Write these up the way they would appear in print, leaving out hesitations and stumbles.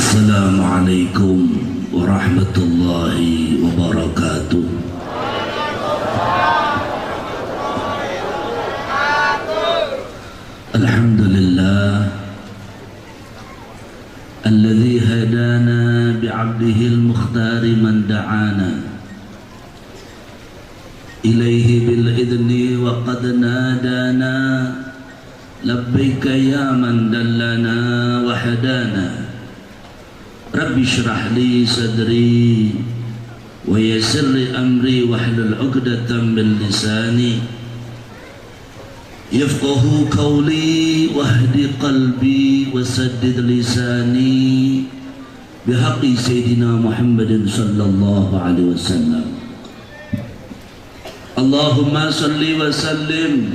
Assalamualaikum warahmatullahi wabarakatuh. Alhamdulillah alladzi hadana bi'abdihi al-mukhtari man da'ana ilaihi bil idni wa qad nadana labbaika ya man dallana wa hadana. Rabbi shrah li sadri wa yassir li amri wahlul 'uqdatam min lisani yafqahu qawli wahdi qalbi wasaddid lisani bihaqqi sayyidina Muhammadin sallallahu alaihi wasallam. Allahumma salli wa sallim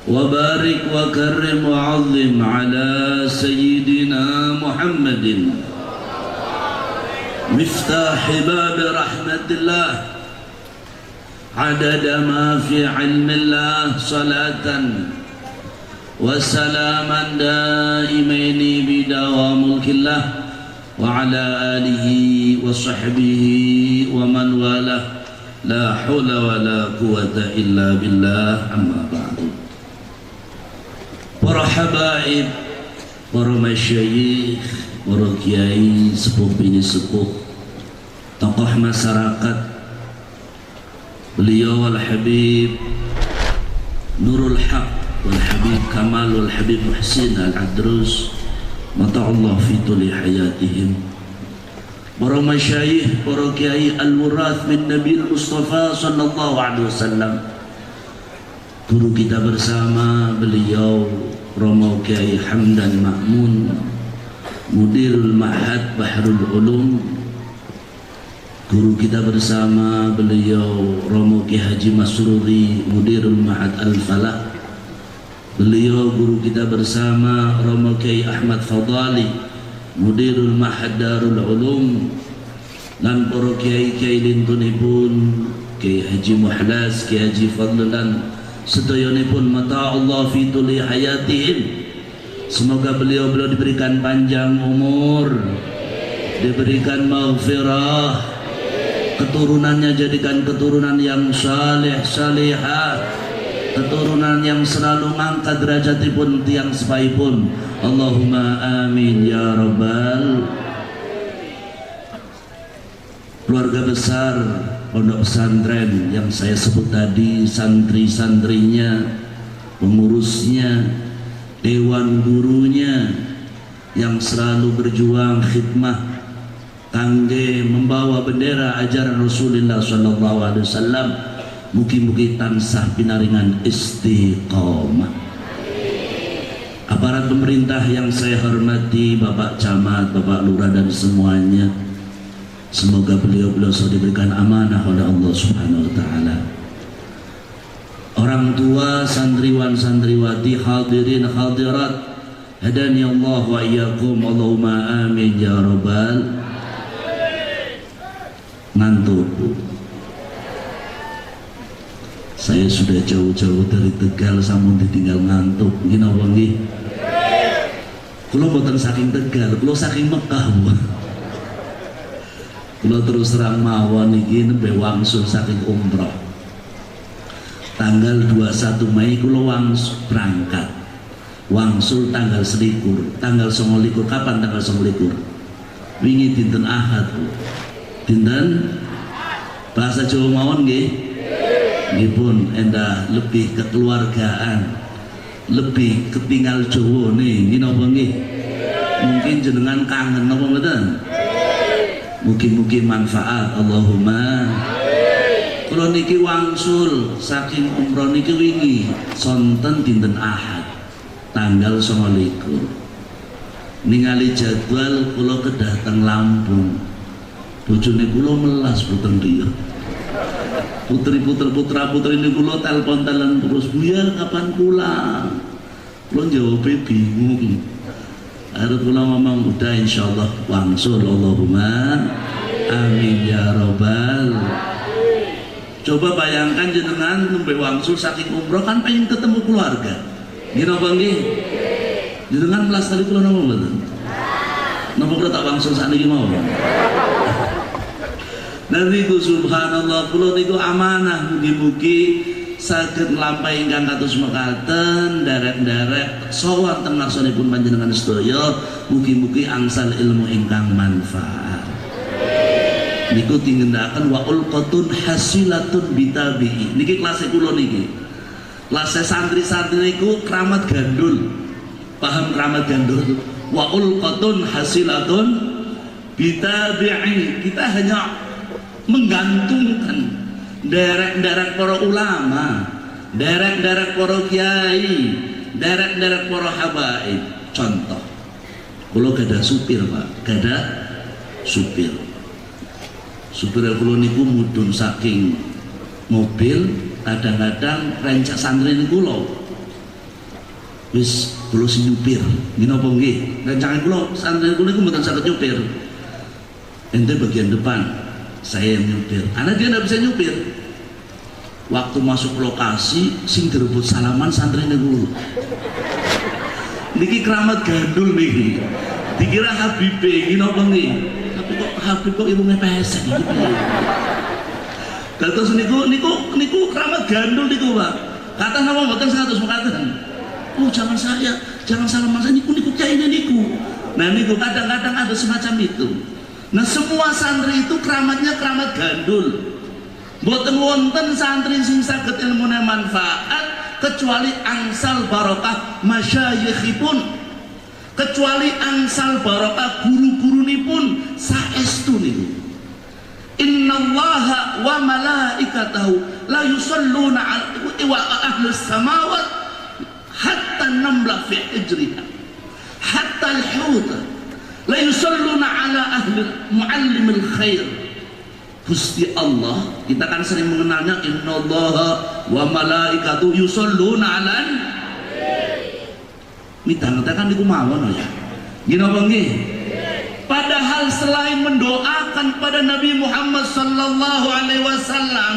wa barik wa karrim wa 'azzim ala sayyidina Muhammadin miftah bab rahmatillah adada ma fi ilmillah salatan wa salaman daimaini bidawam mulkillah wa ala alihi wa sahbihi wa man walah la hawla wa la quwata illa billah. Amma ba'du. Para habaib, para masyayikh, para kiai, sepuh bini sepuh, tokoh masyarakat, beliau al-habib Nurul Haq wal Habib Kamal wal Habib Muhsin al-Adrus mata'allah fi tuli hayatihim, para masyayikh, para kiai al-wurath min Nabi Mustafa sallallahu alaihi wasallam, guru kita bersama beliau Romo Kiai Hamdan Ma'mun, Mudirul Ma'had Bahrul Ulum, guru kita bersama beliau Romo Kiai Haji Masruri, Mudirul Ma'had Al-Falah, beliau guru kita bersama Romo Kiai Ahmad Fadali, Mudirul Ma'had Darul Ulum, dan para kiai-kiai lintunipun Kiai Haji Muhlas, Kiai Haji Fadlan sedayonipun mata Allah fi tuli hayatihim. Semoga beliau diberikan panjang umur, diberikan maghfirah, keturunannya jadikan keturunan yang saleh salihah, keturunan yang selalu mengangkat derajatipun tiang sepaipun. Allahumma amin ya rabbal. Keluarga besar pondok pesantren yang saya sebut tadi, santri-santrinya, pengurusnya, dewan gurunya yang selalu berjuang khidmah kangge membawa bendera ajaran Rasulullah sallallahu alaihi wasallam, mugi-mugi tansah pinaringan istiqomah. Aparat pemerintah yang saya hormati, Bapak Camat, Bapak Lurah dan semuanya, semoga beliau-beliau diberikan amanah oleh Allah Subhanahu wa taala. Orang tua, santriwan santriwati, hadirin hadirat, hadani Allah wa iyyakum, Allahumma amin ya rabbal. Ngantuk. Saya sudah jauh-jauh dari Tegal, sampun ditinggal ngantuk. Nggih napa nggih? Kula boten saking Tegal, kula saking Mekah, Bu. Kula terus terang mawon iki nembe wangsul saking umroh. Tanggal 21 Mei kula wangsul berangkat. Wangsul tanggal 21, tanggal 29. Kapan tanggal 29? Wingi dinten Ahad, Bu. Dinten bahasa Jawa mawon nggih? Nggih pun endah lebih kekeluargaan, lebih ketinggal Jawa nih, nggih napa nggih? Mungkin jenengan kangen napa mboten? Mugi-mugi manfaat, Allahumma. Kula niki wangsul saking umroh niki wingi sonten dinten Ahad tanggal 29. Ningali jadwal kula kedah teng Lampung. Bojone kula melas boten riyo. Putra-putri kula telepon-telepon terus, "Buya kapan pulang?" Kula jawab bingung. Akhirnya kula ngomong, udah insyaallah wangsul, Allahumma amin ya rabbal. Coba bayangkan jenengan nembe wangsul saking umroh kan pengen ketemu keluarga. Nggih napa nggih? Jenengan melastari kula napa mboten? Napa kula tak wangsul sakniki mau. Dan niku subhanallah kula niku amanah mugi-mugi saged nglampahi ingkang kados mekaten derek-derek sowan teng ngarsanipun panjenengan sedaya mugi-mugi angsal ilmu ingkang manfaat. Niku tingendaken wa ulqatun hasilatun bitabi'i. Niki kelas kula niki. Kelas santri-santri niku keramat gandul. Paham keramat gandul? Wa ulqatun hasilatun bitabi'i. Kita hanya menggantungkan derek-derek para ulama, derek-derek para kiai, derek-derek para habaib. Contoh, kalau gada supir Pak, gada supir. Supir kula niku mudhun saking mobil, kadang-kadang rencak santri niku kula. Wis kula sing nyupir, nggih napa nggih? Rencangan kula santri kula niku mboten saged nyupir. Ente bagian depan, saya yang nyupir, karena dia tidak bisa nyupir. Waktu masuk lokasi sing direbut salaman santri niku. Niki keramat gandul niki. Dikira Habib iki napa nggih? Tapi kok Habib kok irunge pesek iki piye? Dados niku keramat gandul niku, Pak. Kata napa mboten 100 mekaten. Oh, jangan salaman saya niku kiai niku. Nah niku kadang-kadang ada semacam itu. Nah semua santri itu keramatnya keramat gandul. Mboten wonten santri sing saged ilmune manfaat kecuali angsal barokah masyayikhipun, kecuali angsal barokah guru-gurunipun saestu niku. Innallaha wa malaikatahu la yusalluna 'ala ahli samawat hatta namla fi hijriha hatta al-huta la yusalluna ala ahli muallimil khair. Gusti Allah, kita kan sering mengenalnya innallaha wa malaikatu yusalluna alan midang-midang niku mawon ya. Nggih napa nggih? Padahal selain mendoakan pada Nabi Muhammad sallallahu alaihi wasallam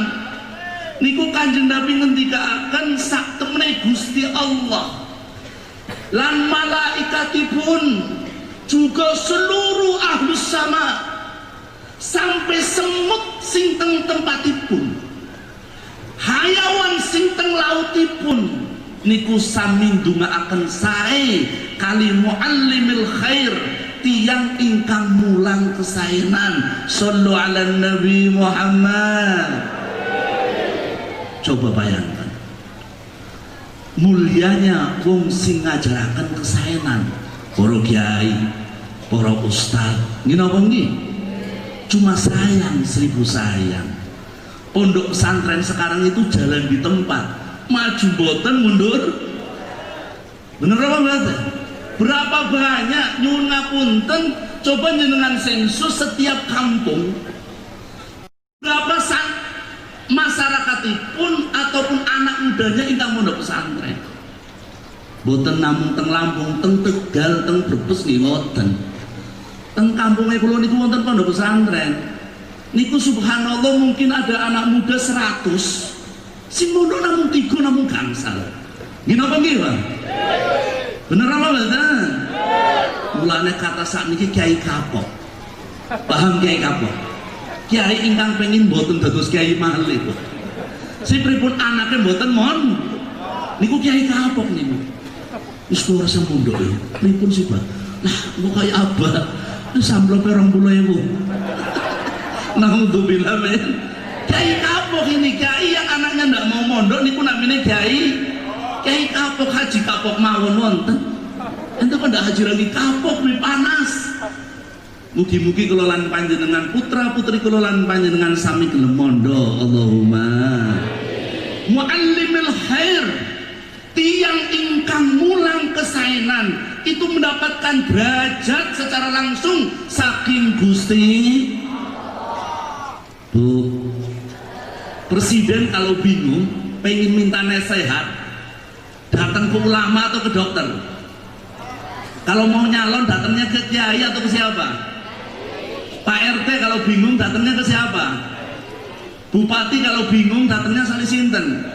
niku Kanjeng Nabi ngendikaaken sak temene Gusti Allah lan malaikatipun juga seluruh ahlus sama sampai semut sing teng tempatipun hayawan sing teng lautipun niku sami ndongaaken sae kali muallimil khair tiyang ingkang mulang kesaenan. Shallu ala Nabi Muhammad. Coba bayangkan mulianya wong sing ngajaraken kesaenan, para kiai, para ustaz, nggih napa nggih? Cuma sayang, 1000 sayang. Pondok pesantren sekarang itu jalan di tempat, maju boten mundur. Bener apa enggak? Berapa banyak nyuwun ngapunten, coba jenengan sensus setiap kampung. Berapa masyarakatipun ataupun anak mudanya ingkang pondok pesantren. Boten namung teng Lampung, teng Tegal, teng Brebes nggih ngoten. Teng kampungnya kula niku wonten pondok pesantren. Niku subhanallah mungkin ada anak muda 100. Sing mondok namung 3 namung gangsal. Nggih napa nggih, Pak? Bener apa mboten? Mulane kata sakniki kiai kapok. Paham kiai kapok? Kiai ingkang pengin mboten dados kiai malih. Sipripun anake mboten mon. Niku kiai kapok niku. Wis kula rasa mondok ya. Pripun sih, Pak? Nah, kok kaya abah. Samplo 20.000. Naudzubillah men. Kiai kapok ini, kiai yang anaknya ndak mau mondok niku namanya kiai kapok, haji kapok mawon wonten. Ente kok ndak haji lagi kapok wi panas. Mugi-mugi kula lan panjenengan putra-putri kula lan panjenengan sami gelem mondok. Allahumma muallimil khair, tiang ingkang mulang kesaenan itu mendapatkan derajat secara langsung saking Gusti. Bu, presiden kalau bingung pengen minta nasihat datang ke ulama atau ke dokter? Kalau mau nyalon datangnya ke kiai atau ke siapa? Pak RT kalau bingung datangnya ke siapa? Bupati kalau bingung datangnya sali sinten?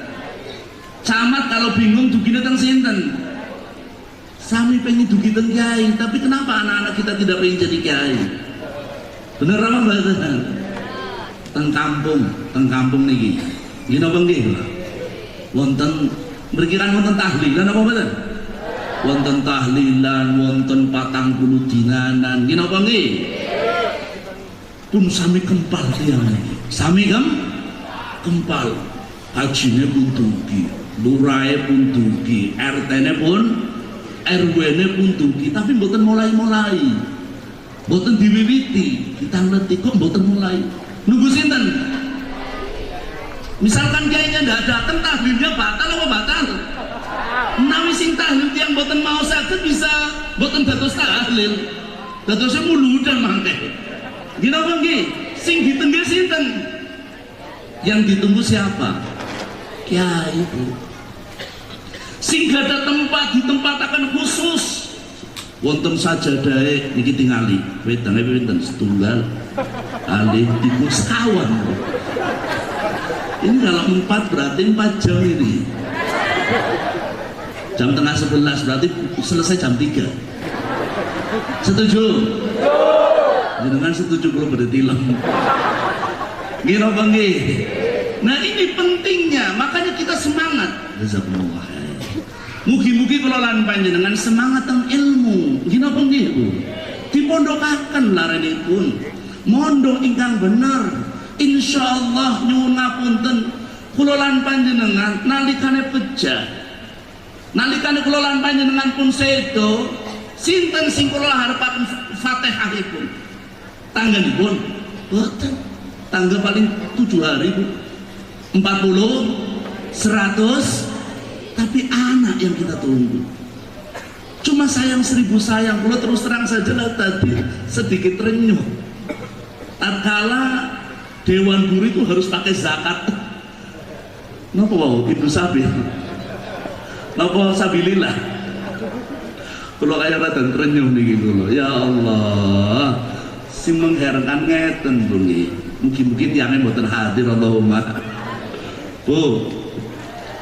Camat kalau bingung dugine teng sinten? Sami pengen dugi teng kiai, tapi kenapa anak-anak kita tidak pengen jadi kiai? Bener apa mboten? Teng kampung niki. Nggih napa nggih? Wonten mriki kan wonten tahlilan apa mboten? Wonten tahlilan, wonten 40 dinanan. Nggih napa nggih? Pun sami kempal tiyang niki. Sami kempal. Hajine pun dugi, lurahe pun dugi, RT-ne pun RW-ne pun dugi, tapi mboten mulai-mulai. Mboten diwiwiti, kita ngerti kok mboten mulai. Nunggu sinten? Misalkan kiainya ndak datang, tahlilnya batal apa batal? Menawi sing tahlil yang mboten mau saged bisa mboten dados tahlil. Dadosé muludan mangke. Gini apa nggih? Sing ditunggu sinten? Yang ditunggu siapa? Kiai itu. Sing ada tempat ditempataken khusus. Wonten sajadahe niki tingali. Wedane pinten? Setunggal. Alih tikus sekawan. Ini kalau 4 berarti 4 jam ini. Jam tengah 11 berarti selesai jam 3. Setuju? Jenengan setuju kalau bertilang. Nggih napa nggih? Nah ini pentingnya, makanya kita semangat. Jazakumullah. Mugi-mugi kula lan panjenengan semangat teng ilmu. Nggih napa nggih, Bu? Dipondokaken larenipun. Mondok ingkang bener. Insyaallah nyuwun ngapunten kula lan panjenengan nalikane pejah. Nalikane kula lan panjenengan pun sedo, sinten sing kula harepaken Fatihahipun? Tanggalipun? Boten. Tanggal paling 7 hari, Bu. 40, 100, tapi anak yang kita tunggu. Cuma sayang 1000 sayang. Kalau terus terang saja lah tadi sedikit renyuh. Tatkala Dewan Guru itu harus pakai zakat. Napa wau Ibnu Sabil? Napa sabilillah? Kalau kayak rada renyuh niki kula. Ya Allah, sing mengherankan ngeten Bu nggih. Mungkin yang mboten hadir Allahumma. Bu,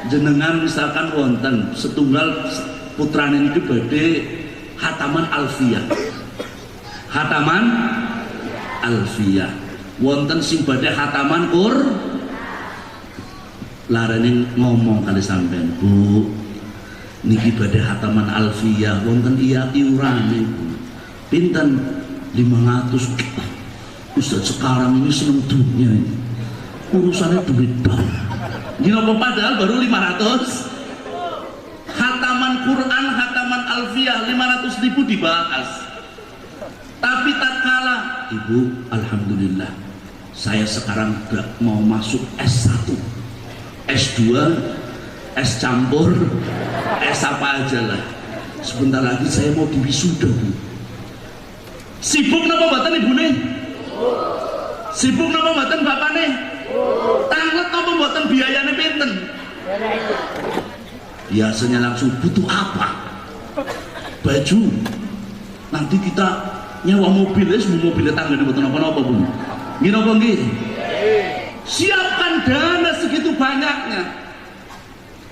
jenengan misalkan wonten setunggal putrane niku badhe hataman alfiyah. Hataman alfiyah. Wonten sing badhe hataman larane ngomong kali sampean, Bu. Niki badhe hataman alfiyah wonten iya iurane. Pinten? 500. Ustaz sekarang ini seneng dunia ini. Urusannya duit dong. Gini apa padahal baru 500. Hataman Quran, hataman alfiyah 500.000 dibahas. Tapi tatkala Ibu, alhamdulillah saya sekarang udah mau masuk S1, S2, S campur, S apa aja lah. Sebentar lagi saya mau diwisuda, Bu. Sibuk napa mboten ibune? Sibuk napa mboten bapakne? Tanglet napa mboten biayane pinten? Biasanya langsung butuh apa? Baju. Nanti kita nyewa mobil, mobilnya tangga di mboten napa-napa, Bu. Nggih napa nggih? Siapkan dana segitu banyaknya.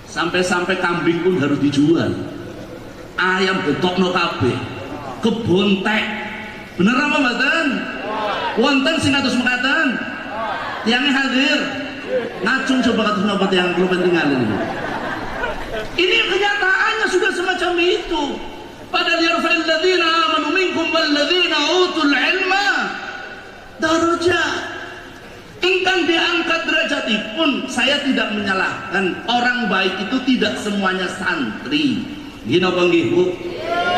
Sampai-sampai kambing pun harus dijual. Ayam betokno kabeh. Kebon tek. Bener apa mboten? Wonten sing kados mekaten. Tiangnya hadir. Ngacung coba kados napa tiyang kula pentingan ini. Ini kenyataannya sudah semacam itu. Padahal yarfa'il ladzina amanu minkum wal ladzina utul ilma darajat. Ingkang diangkat derajatipun. Saya tidak menyalahkan. Orang baik itu tidak semuanya santri. Gini apa nggih, Bu?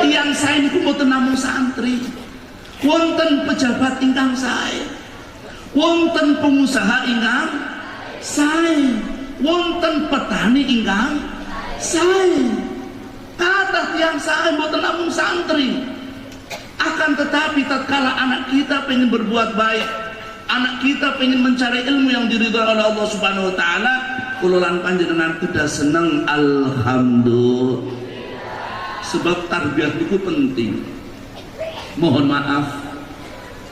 Tiang saya niku mboten namung santri. Wonten pejabat ingkang sae, wonten pengusaha ingkang sae, wonten petani ingkang sae. Kata tiang sae mboten namung santri. Akan tetapi tatkala anak kita pengen berbuat baik, anak kita pengen mencari ilmu yang diridhoi oleh Allah Subhanahu wa taala, kula lan panjenengan kudu seneng alhamdulillah. Sebab tarbiyah itu penting. Mohon maaf,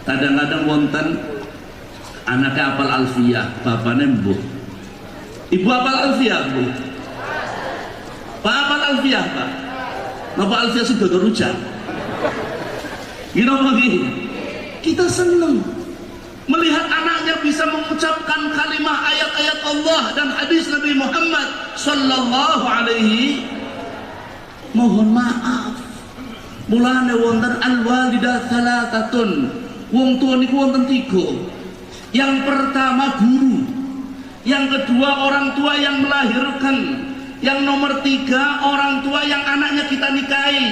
kadang-kadang wonten anaknya apal alfiyah, bapaknya mbuh. Ibu apal alfiyah, Bu? Pak apal alfiyah, Pak? Napa Alfia sing dodo rujak? Gino lagi. Kita senang melihat anaknya bisa mengucapkan kalimah ayat-ayat Allah dan hadis Nabi Muhammad sallallahu alaihi. Mohon maaf, mulane wonten al-walidah thalathatun. Wong tua niku wonten tiga. Yang pertama guru, yang kedua orang tua yang melahirkan, yang nomor tiga orang tua yang anaknya kita nikahi,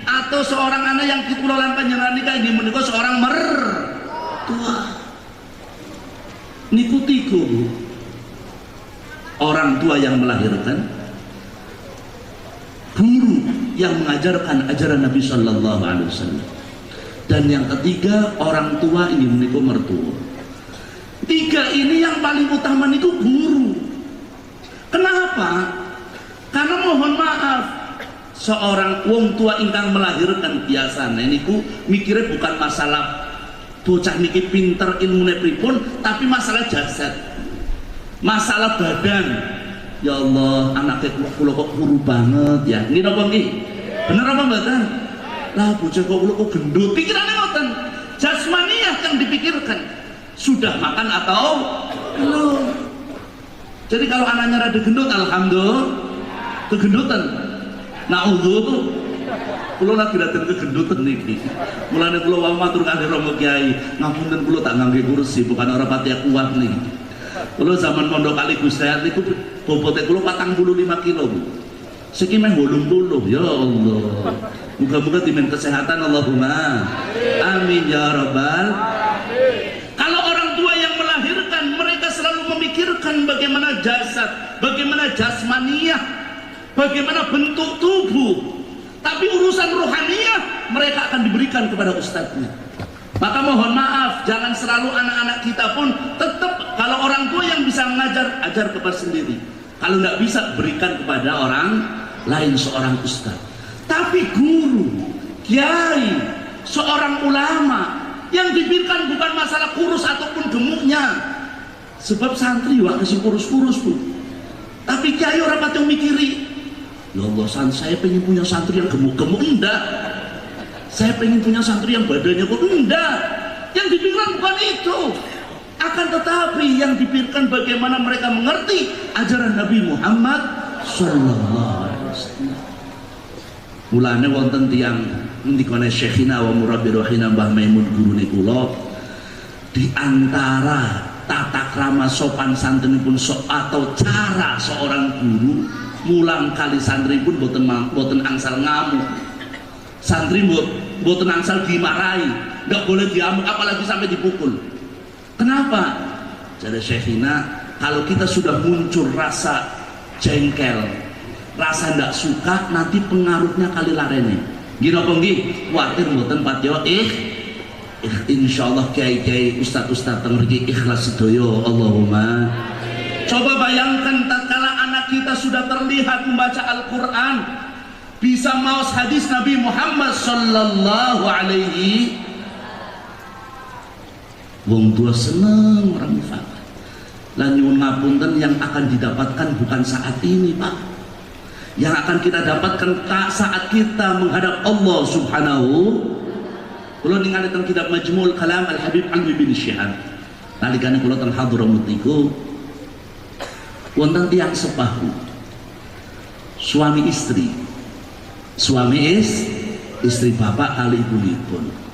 atau seorang anak yang kita lan panjenengan nikahi di menika seorang mertua. Niku tiga, orang tua yang melahirkan, guru yang mengajarkan ajaran Nabi Sallallahu Alaihi Wasallam, dan yang ketiga orang tua ini menika mertua. Tiga ini yang paling utama niku guru. Kenapa? Karena mohon maaf, seorang wong tua ingkang melahirkan biasanya niku mikirnya bukan masalah bocah niki pinter ilmune pripun, tapi masalah jasad, masalah badan. Ya Allah, anaknya kula kok kuru banget ya. Nggih napa nggih? Bener apa mboten? Lah bocah kok kula kok gendut. Pikirannya ngoten. Jasmaniah yang dipikirkan. Sudah makan atau belum? Jadi kalau anaknya rada gendut, alhamdulillah, kegendutan. Naudzubillah. Kula lagi datang kegendutan niki. Mulane kula wau matur kalih Romo Kiai, ngapunten kula tak ngangge kursi, bukan ora pati kuat niki. Kula zaman pondok kali Gusti niku bobote kula 45 kilo, Bu. Siki meh 80, ya Allah. Muga-muga dimen kesehatan Allahumma. Amin ya rabbal alamin. Kalau orang tua yang melahirkan, mereka selalu memikirkan bagaimana jasad, bagaimana jasmaniah, bagaimana bentuk tubuh. Tapi urusan rohaniah mereka akan diberikan kepada ustadznya. Maka mohon maaf, jangan selalu anak-anak kita pun tetap, kalau orang tua yang bisa mengajar, ajar kepada sendiri. Kalau tidak bisa, berikan kepada orang lain, seorang ustadz. Tapi guru, kiai, seorang ulama, yang dipikirkan bukan masalah kurus ataupun gemuknya. Sebab santri wak kasih kurus-kurus, Bu. Tapi kiai orang pati mikiri, ya Allah, saya pengen punya santri yang gemuk-gemuk. Enggak. Saya pengen punya santri yang badannya kok. Enggak. Yang dipikirkan bukan itu. Akan tetapi yang dipikirkan bagaimana mereka mengerti ajaran Nabi Muhammad sallallahu alaihi wasallam. Mulane wonten tiyang ngendikane Syekhina wa murabbi rohina Mbah Maimun gurune kula, di antara tata krama sopan santunipun atau cara seorang guru mulang kali santri pun boten angsal ngamuk. Santri boten angsal dimarahi, nggak boleh diamuk apalagi sampai dipukul. Kenapa? Jadi Syekhina, kalau kita sudah muncul rasa jengkel, rasa ndak suka, nanti pengaruhnya kali larene. Gino penggi, khawatir mboten patio insyaallah kiai-kiai ustaz-ustaz teng mriki ikhlas sedoyo Allahumma. Coba bayangkan tatkala anak kita sudah terlihat membaca Al-Qur'an, bisa maos hadis Nabi Muhammad sallallahu alaihi. Wong tua seneng orang mufakir. Lan nyuwun ngapunten, yang akan didapatkan bukan saat ini, Pak. Yang akan kita dapatkan saat kita menghadap Allah Subhanahu. Kula ningali teng kitab Majmu'ul Kalam Al Habib Alwi bin Syihab. Nalikane kula teng Hadramut niku wonten tiyang sepahu. Suami istri. Istri bapak kali ibunipun.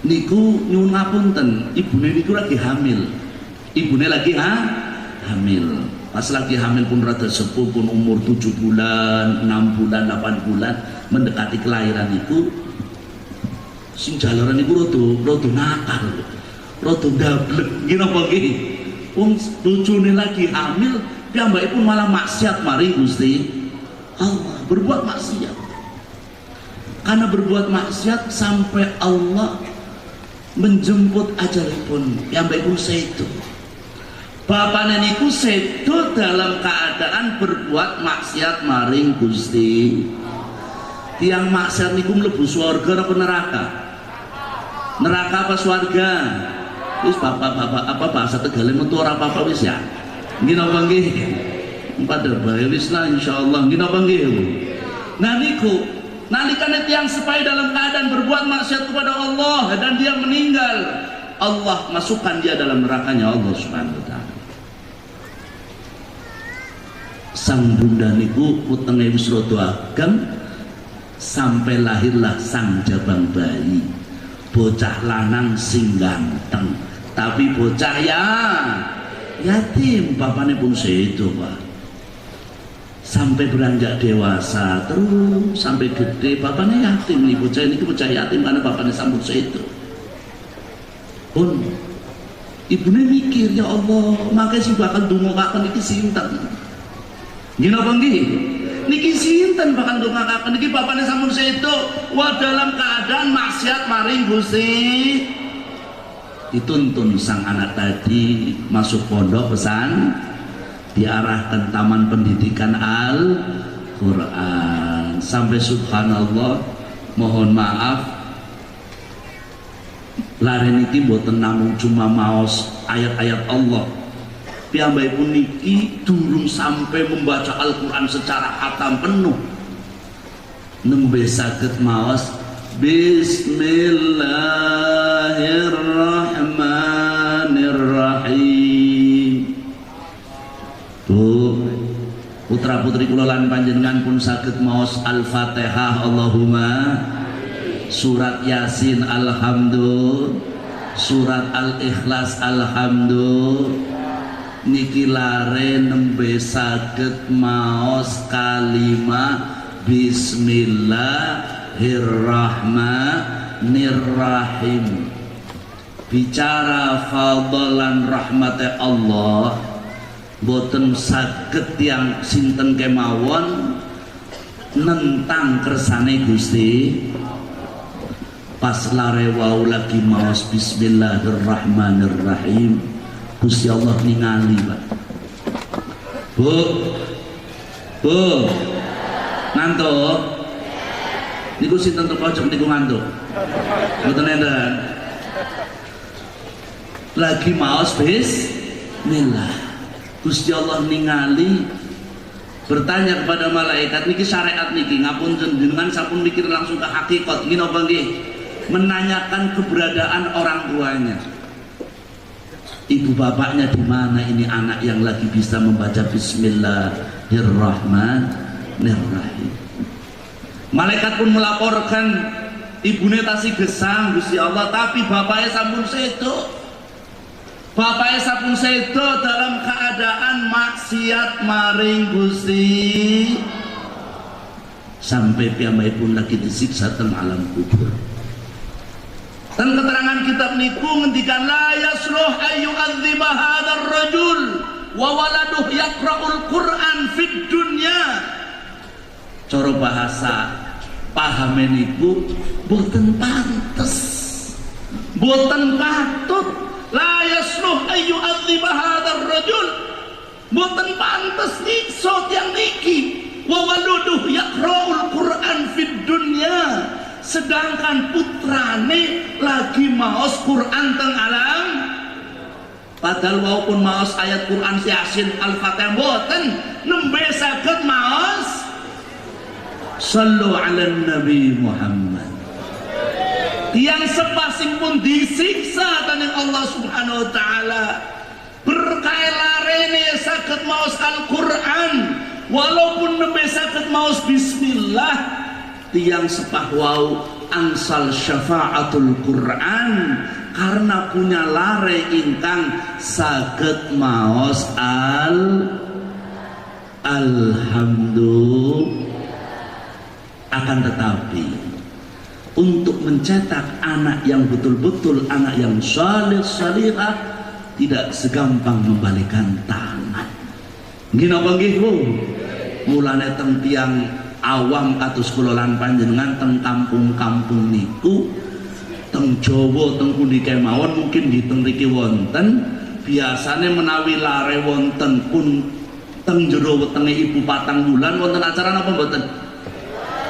Niku nyuwun ngapunten, ibune niku lagi hamil. Ibune lagi hamil. Pas lagi hamil pun rada sepuh, pun umur 7 bulan, 6 bulan, 8 bulan, mendekati kelahiran itu, sing jalaran itu rada nakal, rada ndablek, ngene apa nggih? Wong bojone lagi hamil, piyambakipun malah maksiat mari Gusti Allah, berbuat maksiat. Karena berbuat maksiat sampai Allah menjemput ajalipun, piyambakipun sedo. Bapaknya niku sedo dalam keadaan berbuat maksiat maring Gusti. Tiang maksiat niku mlebu swarga apa neraka? Neraka apa swarga? Wis bapak-bapak apa bahasa Tegale metu ora apa-apa wis ya. Nggih napa nggih? Padha bae wis lah insyaallah. Nggih napa nggih? Nah niku Nalikane tiang sepai dalam keadaan berbuat maksiat kepada Allah dan dia meninggal, Allah masukkan dia dalam nerakanya Allah Subhanahu wa taala. Sang bunda niku utenge wis rada ageng sampai lahirlah sang jabang bayi, bocah lanang sing ganteng, tapi bocah ya yatim, bapaknya pun sedo Pak. Sampai beranjak dewasa terus sampai gede, bapaknya yatim nih, bocah ini bocah yatim karena bapaknya sampun sedo. Pun ibunya mikir, ya Allah, makanya si bakal ndongakaken iki sinten. Nggih napa nggih? Niki sinten bakal ndongakaken iki bapaknya sampun sedo, wa dalam keadaan maksiat maring Gusti. Dituntun sang anak tadi masuk pondok pesan, diarahkan taman pendidikan Al-Quran, sampai subhanallah, mohon maaf lare niki mboten namung cuma maos ayat-ayat Allah, piyambakipun niki durung sampai membaca Al-Quran secara khatam penuh nembe saged maos Bismillahirrahmanirrahim. Tuh putra putri kula lan panjenengan pun saged maos Al-Fatihah Allahumma, surat Yasin alhamdulillah, surat Al-Ikhlas alhamdulillah. Niki lare nembe saged maos kalimah Bismillahirrahmanirrahim. Bicara fadlan rahmate Allah, boten saged yang sinten kemawon nentang kersane Gusti. Pas lare wau lagi maos Bismillahirrahmanirrahim, Gusti Allah ningali Pak. Bu ngantuk niku sinten terpojok niku ngantuk mboten enten lagi maos bismillah, Gusti Allah ningali bertanya kepada malaikat, niki syariat niki ngapunten jenengan sampun mikir langsung ke hakikat nggih napa nggih, menanyakan keberadaan orang tuanya, ibu bapaknya di mana ini anak yang lagi bisa membaca Bismillahirrahmanirrahim. Malaikat pun melaporkan ibune tasih gesang Gusti Allah, tapi bapaknya sampun sedo. Bapaknya sampun sedo dalam keadaan maksiat maring Gusti. Sampai piyambakipun lagi disiksa teng alam kubur. Dan keterangan kitab niku ngendikan la yasruh ayyu'adziba hadzal rajul wa waladuh yaqra'ul Qur'an fid dunya. Cara bahasa pahame niku boten pantes, boten patut. La yasruh ayyu'adziba hadzal rajul, boten pantes nyiksa tiyang niki. Wa waladuh yaqra'ul Qur'an fid dunya, sedangkan putrane lagi maos Quran teng alam, padahal walaupun maos ayat Quran Yasin Al-Fatihah boten nembe saged maos sallu ala Nabi Muhammad. Yang sepasing pun disiksa dening Allah Subhanahu wa taala, berkah larene saged maos Al-Quran walaupun nembe saged maos bismillah, tiang sepah wau angsal syafaatul Quran karena punya lare ingkang saged maos alhamdulillah. Akan tetapi untuk mencetak anak yang betul-betul anak yang salih salihah tidak segampang membalikan tangan. Nggih napa nggih Bu? Mulane teng tiyang awam kados kula lan panjenengan teng kampung-kampung niku, teng Jawa teng pundi kemawon mungkin di teng mriki wonten, biasane menawi lare wonten pun teng jero wetenge ibu 4 bulan wonten acara napa mboten?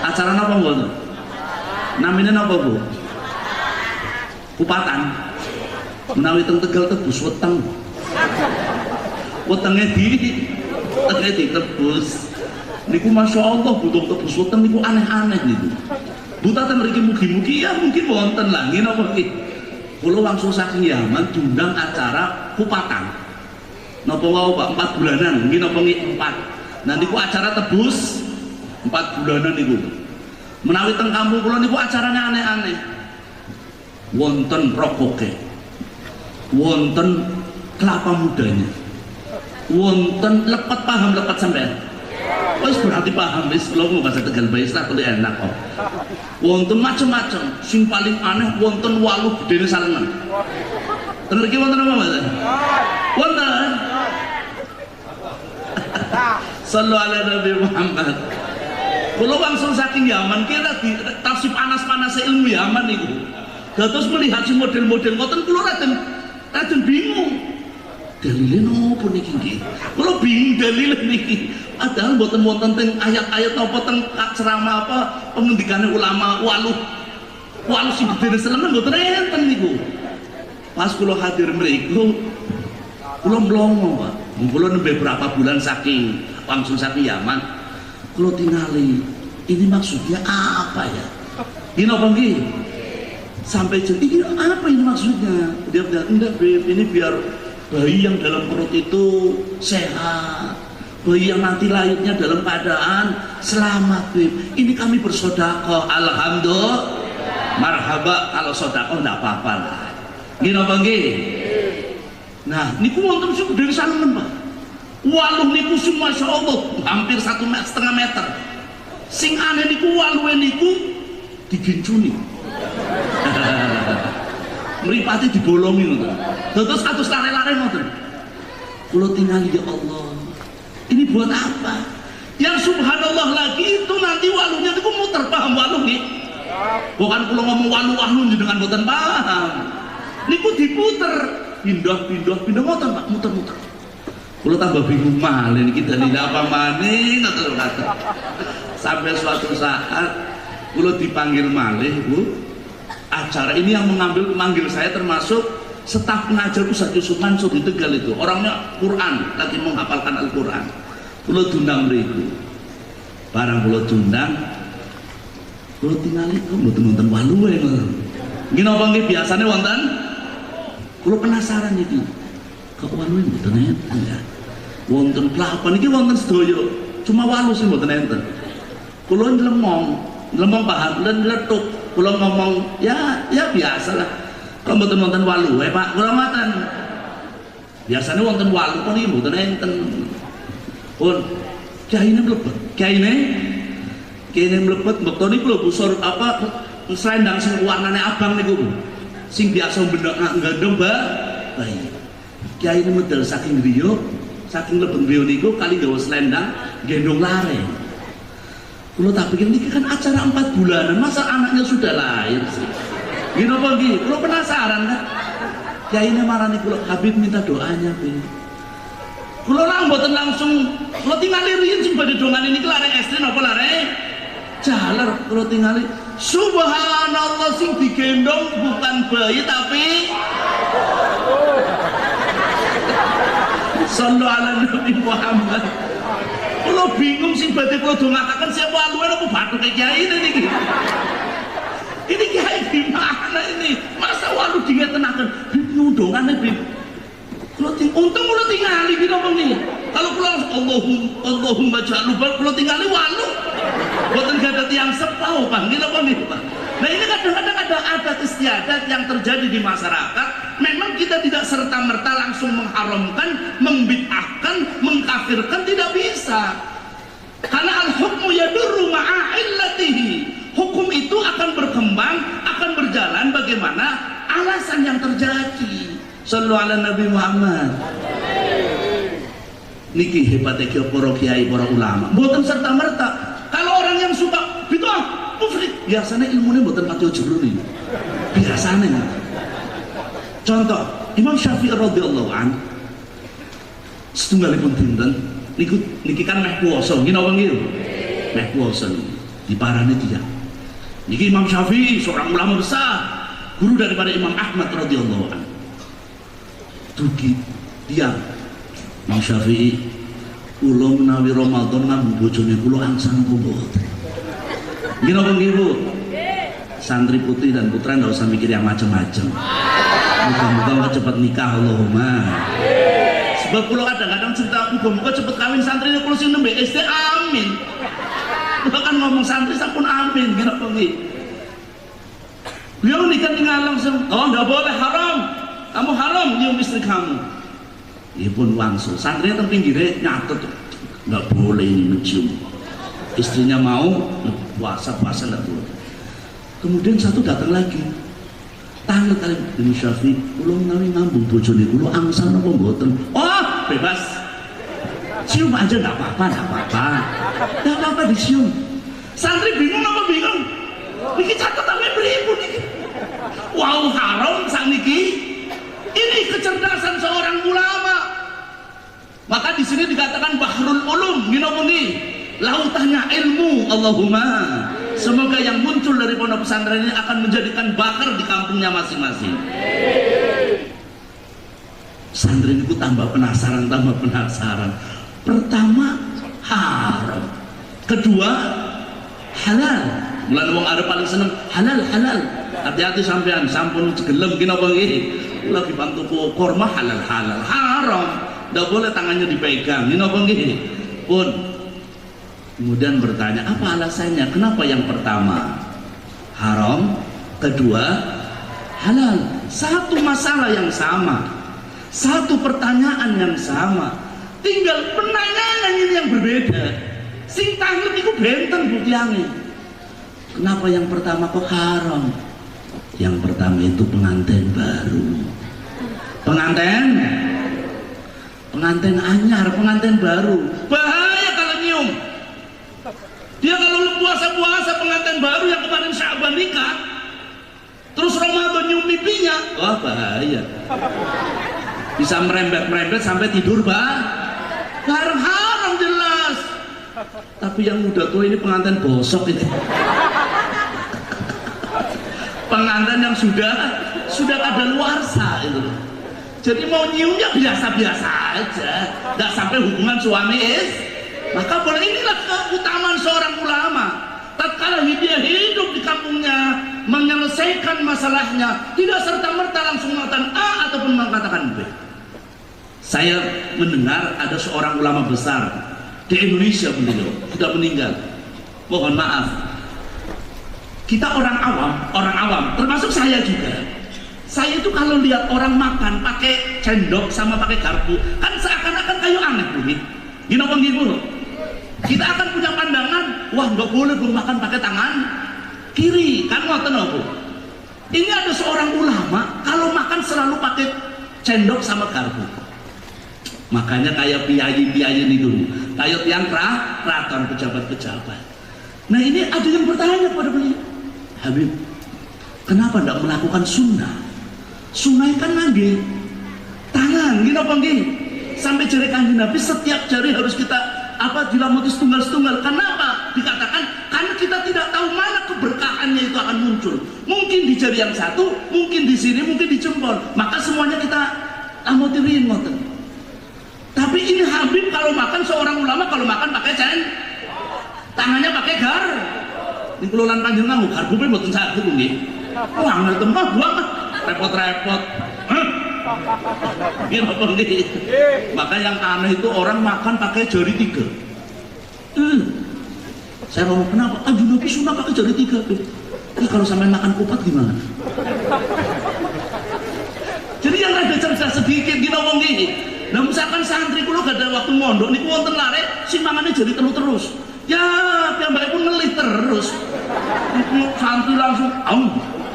Acara napa mboten? Namine napa Bu? Kupatan. Menawi teng Tegal tebus weteng. Wetenge ditebus. Niku Masya Allah butuh tebus weteng niku aneh-aneh niku. Butaten mriki mugi-mugi ya mungkin wonten lah nggih napa nggih. Kula langsung saking Yaman diundang acara kupatan. Napa wau Pak 4 bulanan nggih napa nggih 4. Nah niku acara tebus 4 bulanan niku. Menawi teng kampung kula niku acaranya aneh-aneh. Wonten rokoke. Wonten kelapa mudanya. Wonten lepet paham lepet sampean. Wis berarti paham wis kula mau bahasa Tegal bae sak enak kok. Wonten macam-macam, sing paling aneh wonten waluh gedene salengan. Ten mriki wonten apa, Mas? Wonten. Sallu ala Nabi Muhammad. Kula langsung saking Yaman kira di tafsir panas-panas ilmu Yaman niku. Terus melihat si model-model ngoten kula raden bingung. Dalile nopo niki nggih? Kula bingung dalile niki. Padahal mboten wonten teng ayat-ayat apa teng ceramah apa pengendikane ulama waluh sing gedhe selemen mboten enten niku. Pas kula hadir mriku kula mlongo, Pak. Kula nembe berapa bulan langsung saking Yaman. Kula tingali, ini maksudnya apa ya? Ini apa nggih? Sampai jadi ini apa ini maksudnya? Dia bilang, enggak Beb, ini biar bayi yang dalam perut itu sehat, bayi yang nanti lahirnya dalam keadaan selamat Beb. Ini kami bersedekah, alhamdulillah. Marhaba, kalau sedekah enggak apa-apa lah. Gini apa nggih? Nah, niku wonten sing dari salemen, Pak. Waluh niku sing Masya Allah hampir 1,5 meter. Sing aneh niku waluhe niku digincuni. Mripate dibolongi ngoten. Terus kados lare-lare ngoten. Kula tingali ya Allah. Ini buat apa? Yang subhanallah lagi itu nanti waluhnya niku muter, paham waluh nggih? Bukan kula ngomong waluh dengan boten paham. Niku diputer, pindah ngoten Pak, muter-muter. Kula tambah bingung malih niki dalile apa maning ngoten kata. Sampai suatu saat kula dipanggil malih, Bu. Acara ini yang memanggil saya termasuk staf pengajar Ustaz Yusuf Mansur di Tegal itu. Orangnya Quran, lagi menghafalkan Al-Quran. Kula diundang mriku. Barang kula diundang, kula tingali kok mboten wonten waluhe ngoten. Nggih napa nggih biasane wonten? Kula penasaran iki. Kok waluhe mboten enten ya? Wonten kelapa niki wonten sedaya. Cuma waluh sing mboten enten. Kula nlemong paham lan letuk. Kula ngomong ya biasa lah. Kok mboten wonten waluhe Pak? Kula ngoten. Biasane wonten waluh kok niki mboten enten. Pun kiyaine mlebet. Kiyaine mlebet mbekta niku lho busur apa selendang sing warnane abang niku. Sing biasa nggandong bayi. Kiyaine medal saking griya, saking lebet griya niku kali gawa selendang gendong lare. Kula tak pikir ini kan acara 4 bulanan, masa anaknya sudah lahir sih? Gini apa gini? Kula penasaran kan? Kiai ini marani kula, Habib minta doanya Beb. Kula mboten langsung, kula tingali riyen sing badhe dongan ini lare SD napa lare? Jaler kula tingali. Subhanallah sing digendong bukan bayi tapi sallu ala Nabi Muhammad. Kula bingung sing badhe kula dongakaken siapa waluhe apa bathuk kiai niki. Ini kiai gimana ini? Masa waluh dingetenaken ndongane Beb. Untung kula tingali iki napa niki. Kalau kula Allahumma ja'alhu kula tingali waluh. Boten gadah tiyang sepau Pak, nggih napa niki Pak. Nah ini kadang-kadang ada adat istiadat yang terjadi di masyarakat. Memang kita tidak serta-merta langsung mengharamkan, membid'ahkan, mengkafirkan, tidak bisa. Karena al-hukmu yadurru ma'a illatihi. Hukum itu akan berkembang, akan berjalan bagaimana alasan yang terjadi. Sallu ala Nabi Muhammad. Niki hebatnya para kiai, para ulama. Mboten serta-merta. Kalau orang yang suka bid'ah, kufri, biasanya ilmunya mboten pati jero niku. Biasanya. Contoh, Imam Syafi'i radhiyallahu an setunggalipun dinten niki kan meh puasa, nggih napa nggih? Meh puasa diparani dia. Niki Imam Syafi'i seorang ulama besar, guru daripada Imam Ahmad radhiyallahu an. Dugi dia Imam Syafi'i kula menawi Ramadan ngambung bojone kula angsal napa mboten. Nggih napa nggih Bu? Santri putri dan putra nggak usah mikir yang macam-macam. Mudah-mudahan cepat nikah Allahumma. Sebab kula kadang-kadang cerita muga-muga cepet kawin santri kula sing nembe SD amin. Kula kan ngomong santri sampun amin nggih napa nggih. Beliau nikah tinggal langsung, oh nggak boleh, haram. Kamu haram nyium istri kamu. Ini pun langsung santrinya terpinggirnya nyatet, nggak boleh ini mencium. Istrinya mau puasa nggak boleh. Kemudian satu datang lagi, tanggal kali Imam Syafi'i, kulo menawi ngambung bojone kulo angsal napa mboten? Oh bebas, cium aja nggak apa-apa dicium. Santri bingung apa bingung? Niki catatannya beribu niki. Wow haram sang niki. Ini kecerdasan seorang ulama. Maka di sini dikatakan bahrul ulum, gini lautannya ilmu. Allahumma semoga yang muncul dari pondok pesantren ini akan menjadikan bakar di kampungnya masing-masing. Pesantren itu tambah penasaran. Pertama haram, kedua halal. Mulai wong Arab paling seneng halal. Hati-hati sampean, sampun gelem gini apa nggih? Lagi bantu korma halal haram, nggak boleh tangannya dipegang. Ini apa nggih? Pun kemudian bertanya apa alasannya? Kenapa yang pertama haram, kedua halal? Satu masalah yang sama, satu pertanyaan yang sama, tinggal penanyaan ini yang berbeda. Sing tanggep itu benten butiange. Kenapa yang pertama kok haram? Yang pertama itu pengantin baru, pengantin anyar, pengantin baru. Bahaya kalau nyium. Dia kalau puasa pengantin baru yang kemarin Sya'ban nikah, terus Ramadan nyium pipinya, wah bahaya. Bisa merembet sampai tidur bareng, haram jelas. Tapi yang udah tua ini pengantin bosok ini. Pengantin yang sudah ada luarsa itu. Jadi mau nyiumnya biasa-biasa aja, nggak sampai hubungan suami Maka boleh, inilah keutamaan seorang ulama. Tatkala dia hidup di kampungnya, menyelesaikan masalahnya, tidak serta-merta langsung mengatakan A ataupun mengatakan B. Saya mendengar ada seorang ulama besar di Indonesia, beliau sudah meninggal. Mohon maaf. Kita orang awam, termasuk saya juga. Saya itu kalau lihat orang makan pakai cendok sama pakai garpu, kan seakan-akan kayu aneh Bu. Gini apa gitu? Kita akan punya pandangan, wah nggak boleh Bu makan pakai tangan kiri, kan ngoten Bu. Ini ada seorang ulama kalau makan selalu pakai cendok sama garpu. Makanya kayak piyayi-piyayi itu, kayak tiang keraton, pejabat-pejabat. Nah ini ada yang bertanya kepada beliau, Habib, kenapa tidak melakukan sunnah? Sunnah kan nangge tangan, gini apa nggih? Sampai jari Kanjeng Nabi setiap jari harus kita dilamuti setunggal-setunggal. Kenapa? Dikatakan karena kita tidak tahu mana keberkahannya itu akan muncul. Mungkin di jari yang satu, mungkin di sini, mungkin di jempol. Maka semuanya kita amutirin ngoten. Tapi ini Habib kalau makan, seorang ulama kalau makan pakai tangannya pakai gar. Di kelolaan panjenengan garpu pe mboten saged nggih. Wah, ngoten mah buang repot-repot. Gini apa nggih? Maka yang aneh itu orang makan pakai jari 3. Saya ngomong kenapa? Nabi sunnah pakai jari 3. Kalau sampai makan kupat gimana? Jadi yang rada cerdas sedikit gini ngomong gini. Nah misalkan santri kulo gak ada waktu mondok niku wonten lare simpangannya jadi terus. Ya, piyambake pun ngelih terus. Santri langsung,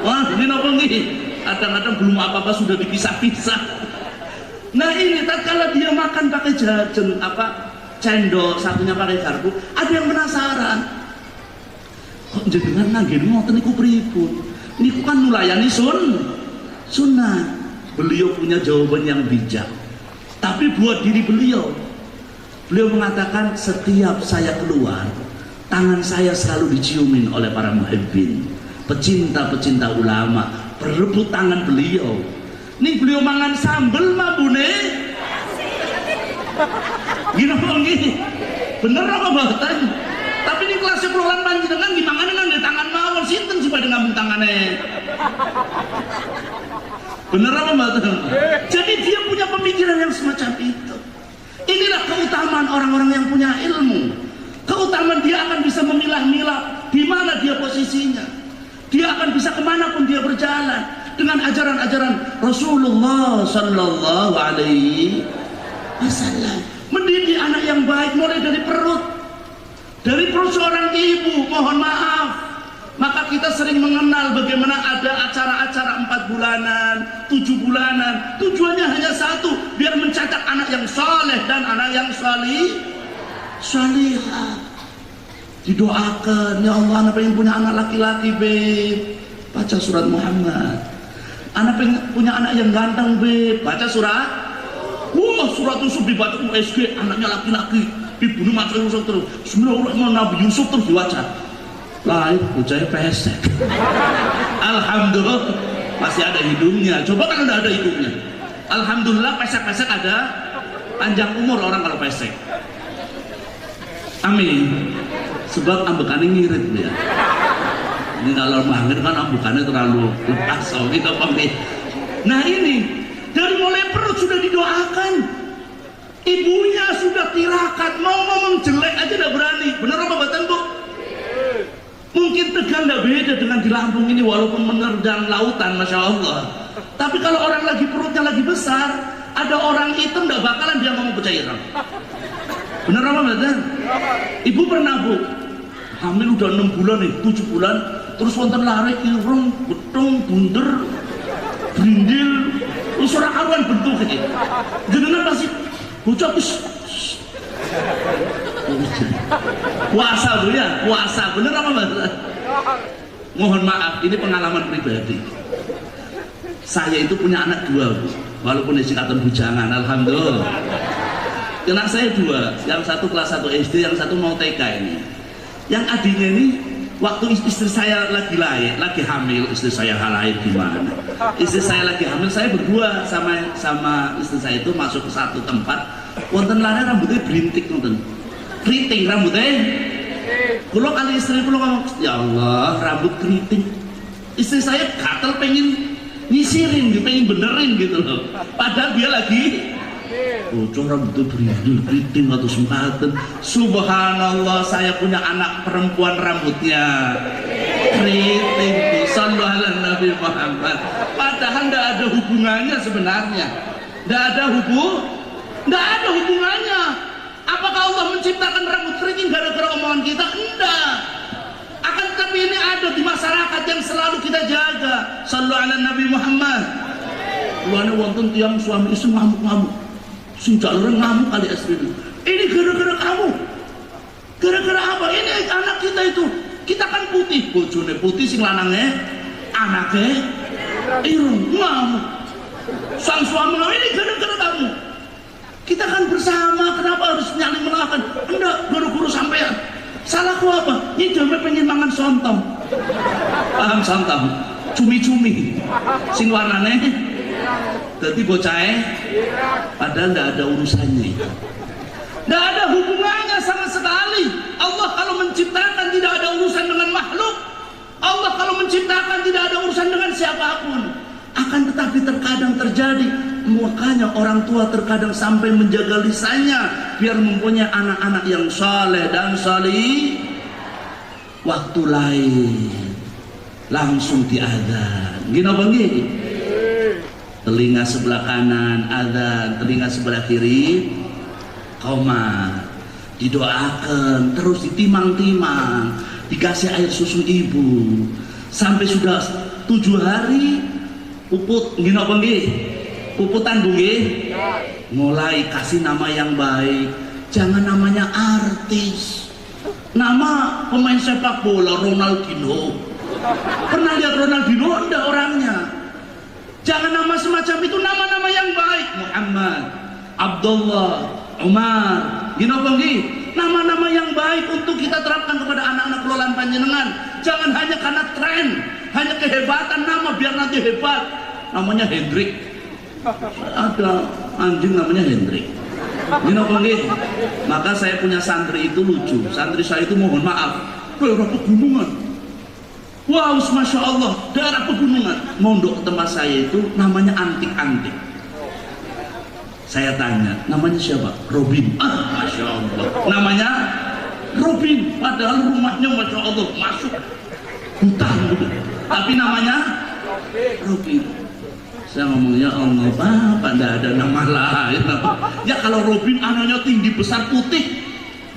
wah ini apa nih? Kadang-kadang belum apa-apa sudah dipisah-pisah. Nah ini tatkala dia makan pakai cendol, satunya pakai garpu, ada yang penasaran. Kok jenengan nganggen ngoten niku pripun? Niku kan nulayani sunnah. Beliau punya jawaban yang bijak. Tapi buat diri beliau mengatakan setiap saya keluar, tangan saya selalu diciumin oleh para muhibbin, pecinta-pecinta ulama, berebut tangan beliau. Nih beliau mangan sambel mah bune. Gini apa gini? Bener apa bahkan? Tapi ini kelasnya kelolaan panjenengan gimana dengan di tangan mawon sinten sih pada ngambung tangannya? Bener apa bahkan? Jadi dia punya pemikiran yang semacam itu. Inilah keutamaan orang-orang yang punya ilmu. Keutamaan dia akan bisa memilah-milah di mana dia posisinya. Dia akan bisa kemanapun dia berjalan dengan ajaran-ajaran Rasulullah Sallallahu Alaihi Wasallam. Mendidik anak yang baik mulai dari perut seorang ibu. Mohon maaf, maka kita sering mengenal bagaimana ada acara-acara 4 bulanan, 7 bulanan. Tujuannya hanya satu, biar mencetak anak yang saleh dan anak yang salihah. Didoakan, ya Allah, anak pengen punya anak laki-laki, beb, baca surat Muhammad. Anak pengen punya anak yang ganteng, beb, baca surat. Wah, surat Yusuf dibaca USG, anaknya laki-laki, dibunuh mati Yusuf terus. Bismillahirrahmanirrahim, Nabi Yusuf terus dibaca. Lain, bocahnya pesek. Alhamdulillah masih ada hidungnya. Coba kan udah ada hidungnya. Alhamdulillah pesek-pesek ada, panjang umur orang kalau pesek. Amin. Sebab ambekannya ngirit ya. Ini kalau banget kan ambekannya terlalu lepas, so gitu pamit. Nah ini dari mulai perut sudah didoakan, ibunya sudah tirakat, mau ngomong jelek aja udah berani. Bener apa batan bu? Mungkin Tegal tidak beda dengan di Lampung ini walaupun menerjang lautan, masya Allah. Tapi kalau orang lagi perutnya lagi besar, ada orang hitam tidak bakalan dia ngomong bercairan. Bener apa batan? Ibu pernah bu hamil udah 6 bulan nih, 7 bulan, terus wonten lari irung, betung, bunder, brindil, terus orang karuan bentuk gitu. Jenengan pasti bocah puasa bu ya, puasa. Bener apa mas? Mohon maaf, ini pengalaman pribadi. Saya itu punya anak 2 bu, walaupun sikatan bujangan, alhamdulillah. Anak saya 2, yang satu kelas 1 SD, yang satu mau TK ini. Yang adiknya ini waktu istri saya lagi hamil, istri saya lahir gimana? Istri saya lagi hamil, saya berdua sama istri saya itu masuk ke satu tempat. Wonten lari rambutnya berintik nonton, keriting rambutnya. Kalau kali istri pulau ngomong, ya Allah rambut keriting. Istri saya gatel pengen nyisirin, pengen benerin gitu loh. Padahal dia lagi bocor rambutnya berindul, keriting atau sempatan. Subhanallah, saya punya anak perempuan rambutnya keriting. Sallu ala Nabi Muhammad. Padahal tidak ada hubungannya sebenarnya. Tidak ada hubungannya. Apakah Allah menciptakan rambut keriting gara-gara omongan kita? Enggak. Akan tetapi ini ada di masyarakat yang selalu kita jaga. Sallu ala Nabi Muhammad. Luarnya wonten tiang suami istri ngamuk-ngamuk. Sejak orang ngamuk kali istri itu. Ini gara-gara kamu. Gara-gara apa? Ini anak kita itu. Kita kan putih, bojone putih sing lanangnya, anaknya irung ngamuk. Sang suami ini gara-gara kamu. Kita kan bersama, kenapa harus nyaling menahan? Enggak, guru-guru sampean. Salahku apa? Ini jamnya pengen mangan sontong. Paham sontong? Cumi-cumi. Sing warnanya jadi bocahnya, padahal tidak ada urusannya itu. Tidak ada hubungannya sama sekali. Allah kalau menciptakan tidak ada urusan dengan makhluk. Allah kalau menciptakan tidak ada urusan dengan siapapun. Akan tetapi terkadang terjadi, makanya orang tua terkadang sampai menjaga lisannya biar mempunyai anak-anak yang saleh dan salih. Waktu lain langsung diadzan. Gini apa gini? Telinga sebelah kanan adzan, telinga sebelah kiri qomat. Didoakan, terus ditimang-timang, dikasih air susu ibu sampai sudah 7 hari. Puput gini apa nggih? Puputan bu nggih? Mulai kasih nama yang baik. Jangan namanya artis. Nama pemain sepak bola Ronaldinho. Pernah lihat Ronaldinho? Enggak orangnya. Jangan nama semacam itu, nama-nama yang baik. Muhammad, Abdullah, Umar, gini apa nggih? Nama-nama yang baik untuk kita terapkan kepada anak-anak kelolaan panjenengan. Jangan hanya karena tren, hanya kehebatan nama biar nanti hebat. Namanya Hendrik. Ada anjing namanya Hendrik. Ini apa nggih? Maka saya punya santri itu lucu. Santri saya itu mohon maaf, daerah pegunungan. Wow, masya Allah, daerah pegunungan. Mondok ke tempat saya itu namanya antik-antik. Saya tanya, namanya siapa? Robin. Ah, masya Allah. Namanya Robin. Padahal rumahnya masya Allah masuk hutan gitu. Tapi namanya Robin. Saya ngomong, ya Allah, Pak, tidak ada nama lain. Ya kalau Robin anaknya tinggi besar putih,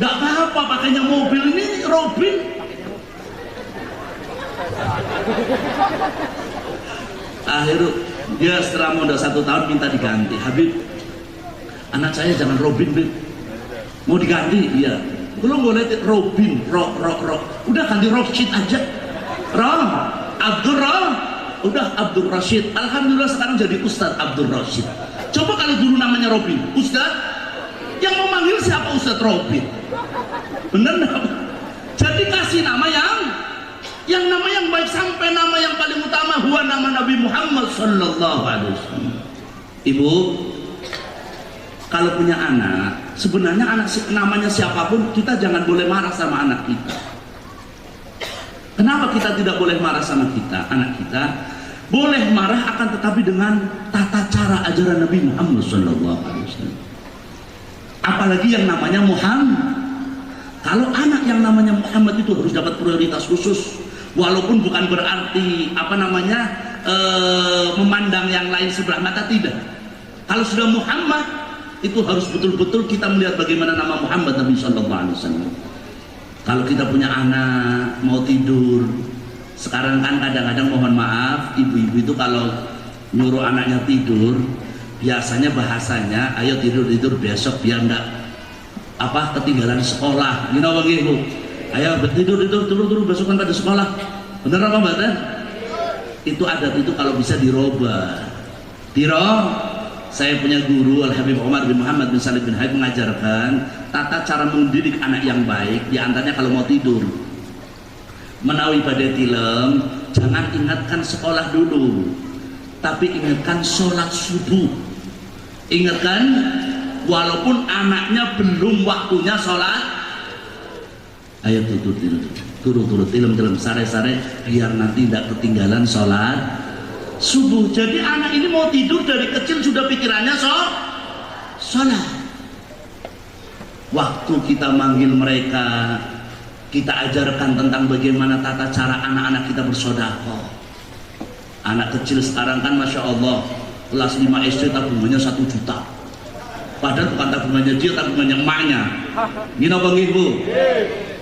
nggak apa-apa, pakainya mobil ini Robin. Akhirnya dia setelah modal 1 tahun minta diganti. Habib, anak saya jangan Robin, Bib. Mau diganti? Iya. Belum boleh Robin, udah ganti Rashid aja. Udah Abdul Rashid. Alhamdulillah sekarang jadi Ustadz Abdul Rashid. Coba kalau dulu namanya Robin, Ustadz, yang mau manggil siapa? Ustadz Robin. Bener nggak? Jadi kasih nama yang nama yang baik, sampai nama yang paling utama huwa nama Nabi Muhammad sallallahu alaihi wasallam. Ibu, kalau punya anak, sebenarnya anak namanya siapapun, kita jangan boleh marah sama anak kita. Kenapa kita tidak boleh marah sama anak kita? Boleh marah, akan tetapi dengan tata cara ajaran Nabi Muhammad SAW. Apalagi yang namanya Muhammad. Kalau anak yang namanya Muhammad itu harus dapat prioritas khusus, walaupun bukan berarti memandang yang lain sebelah mata, tidak. Kalau sudah Muhammad, itu harus betul-betul kita melihat bagaimana nama Muhammad Nabi SAW. Kalau kita punya anak mau tidur, sekarang kan kadang-kadang mohon maaf, ibu-ibu itu kalau nyuruh anaknya tidur, biasanya bahasanya, ayo tidur besok biar enggak ketinggalan sekolah. You know bagi ibu, ayo tidur besok kan pada sekolah. Bener apa mbak? Itu adat itu kalau bisa dirubah. Saya punya guru Al-Habib Umar bin Muhammad bin Salim bin Habib mengajarkan tata cara mendidik anak yang baik. Di antaranya kalau mau tidur, menawi pada tilem, jangan ingatkan sekolah dulu, tapi ingatkan sholat subuh. Ingatkan walaupun anaknya belum waktunya sholat. Ayo turut tilem sare-sare biar nanti tidak ketinggalan sholat subuh. Jadi anak ini mau tidur dari kecil sudah pikirannya sholat. Waktu kita manggil mereka, kita ajarkan tentang bagaimana tata cara anak-anak kita bersedekah. Anak kecil sekarang kan masya Allah, kelas 5 SD tabungannya 1 juta. Padahal bukan tabungannya dia, tabungannya emaknya. Gini bang ibu,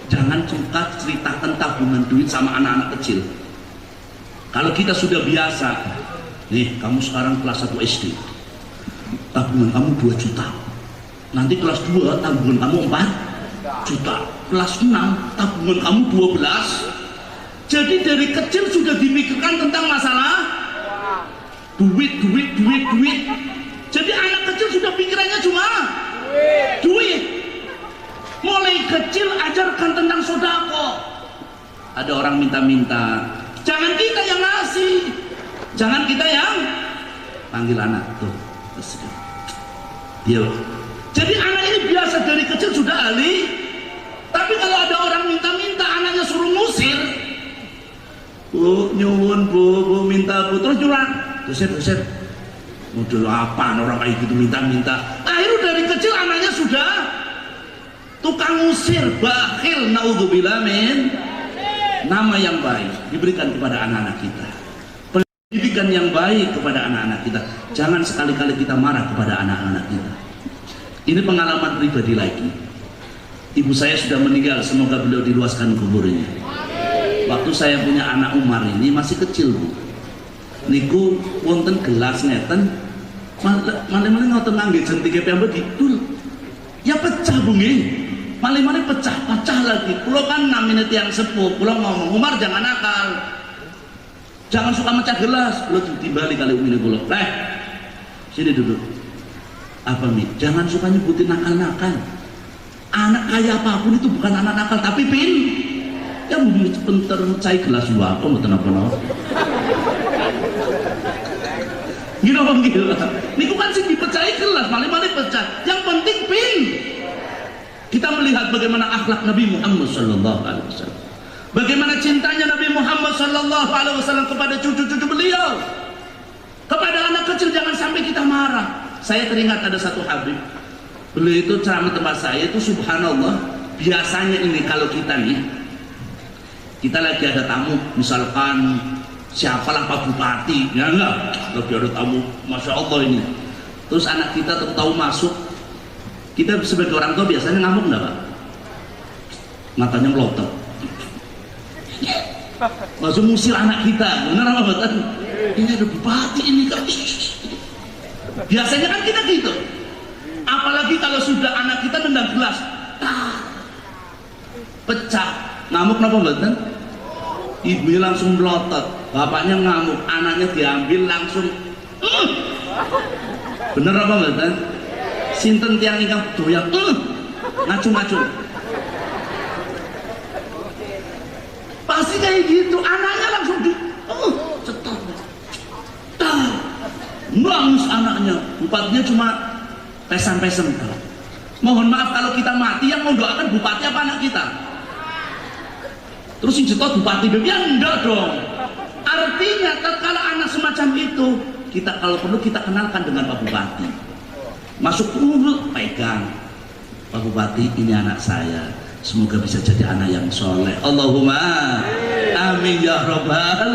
jangan suka cerita tentang tabungan duit sama anak-anak kecil. Kalau kita sudah biasa, nih kamu sekarang kelas 1 SD, tabungan kamu 2 juta. Nanti kelas 2 tabungan kamu 4 juta. Kelas 6 tabungan kamu 12. Jadi dari kecil sudah dimikirkan tentang masalah duit. Jadi anak kecil sudah pikirannya cuma duit. Mulai kecil ajarkan tentang sodako. Ada orang minta-minta, jangan kita yang ngasih, jangan kita yang panggil anak tuh. Dia. Jadi anak ini biasa dari kecil sudah ahli. Tapi kalau ada orang minta-minta, anaknya suruh ngusir. Bu, nyuwun bu minta bu, terus curang. Dosen. Model apa orang kayak gitu minta-minta. Akhirnya dari kecil anaknya sudah tukang ngusir, bakhil, naudzubillah min. Nama yang baik diberikan kepada anak-anak kita, pendidikan yang baik kepada anak-anak kita. Jangan sekali-kali kita marah kepada anak-anak kita. Ini pengalaman pribadi lagi. Ibu saya sudah meninggal, semoga beliau diluaskan kuburnya. Waktu saya punya anak Umar ini masih kecil bu, niku wonten gelas ngeten, malah ngoten ngangge jentik piyambak didul, ya pecah bu nggih. Maling-maling pecah lagi. Pulau kan namanya tiang sepuh. Pulau ngomong, Umar jangan nakal, jangan suka mecah gelas. Pulau tiba-tiba kali ini pulau, sini duduk. Apa Mi? Jangan suka nyebutin nakal-nakal. Anak kaya apapun itu bukan anak nakal, tapi ya mungkin sebentar cai gelas dua apa betul apa. Gila bang gila. Niku kan sih dipercaya kelas, maling-maling pecah. Yang penting pin. Kita melihat bagaimana akhlak Nabi Muhammad Sallallahu Alaihi Wasallam. Bagaimana cintanya Nabi Muhammad Sallallahu Alaihi Wasallam kepada cucu-cucu beliau. Kepada anak kecil jangan sampai kita marah. Saya teringat ada satu habib. Beliau itu ceramah tempat saya itu subhanallah. Biasanya ini kalau kita nih, kita lagi ada tamu, misalkan siapalah Pak Bupati, ya enggak, lagi ada tamu, masya Allah ini. Terus anak kita tahu masuk, kita sebagai orang tua biasanya ngamuk enggak Pak? Matanya melotot. Langsung musir anak kita, benar apa betul? Ini ada bupati ini kan. Biasanya kan kita gitu. Apalagi kalau sudah anak kita nendang gelas, pecah, ngamuk kenapa betul? Ibu langsung melotot, bapaknya ngamuk, anaknya diambil langsung. Bener apa betul? Sinten tiang ingkang doyak, ngacung-ngacung. Pasti kayak gitu, anaknya langsung di cetar. Nangis anaknya, bupatinya cuma pesan-pesan. Mohon maaf kalau kita mati, yang mau doakan bupati apa anak kita? Terus yang cetot bupati ya enggak dong. Artinya tatkala anak semacam itu, kita kalau perlu kita kenalkan dengan Pak Bupati. Masuk mulut pegang, Pak Bupati ini anak saya, semoga bisa jadi anak yang soleh. Allahumma amin ya robbal.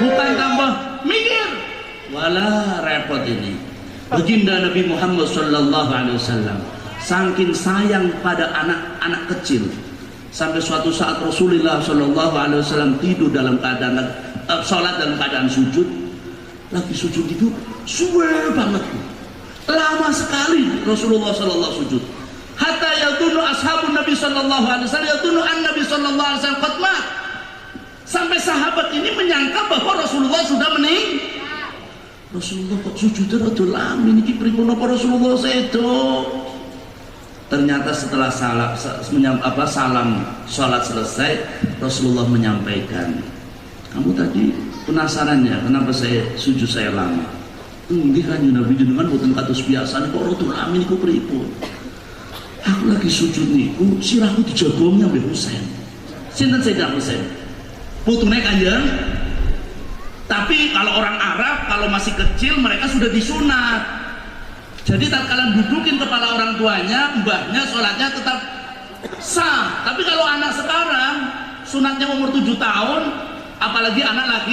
Bukan tambah mikir, wala repot ini. Baginda Nabi Muhammad Sallallahu Alaihi Wasallam saking sayang pada anak-anak kecil, sampai suatu saat Rasulullah Sallallahu Alaihi Wasallam tidur dalam keadaan sholat dalam keadaan sujud. Lagi sujud itu suwe banget, lama sekali Rasulullah Sallallahu sujud. Hatta yadunu ashabun Nabi Sallallahu Alaihi Wasallam yadunu an Nabi Sallallahu Alaihi Wasallam qad mat. Sampai sahabat ini menyangka bahwa Rasulullah sudah meninggal. Rasulullah kok sujudnya rada lami niki pripun apa Rasulullah sedo. Ternyata setelah salam salat selesai, Rasulullah menyampaikan, kamu tadi penasaran ya kenapa sujud saya lama? Nggih Kanjeng Nabi jenengan boten kados biasa kok rada lami niku pripun? Aku lagi sujud niku sirahku dijagongi ambek Husain. Sinten Sayyidina Husain? Putune Kanjeng. Tapi kalau orang Arab kalau masih kecil mereka sudah disunat. Jadi tatkala dudukin kepala orang tuanya, mbahnya sholatnya tetap sah. Tapi kalau anak sekarang sunatnya umur 7 tahun, apalagi anak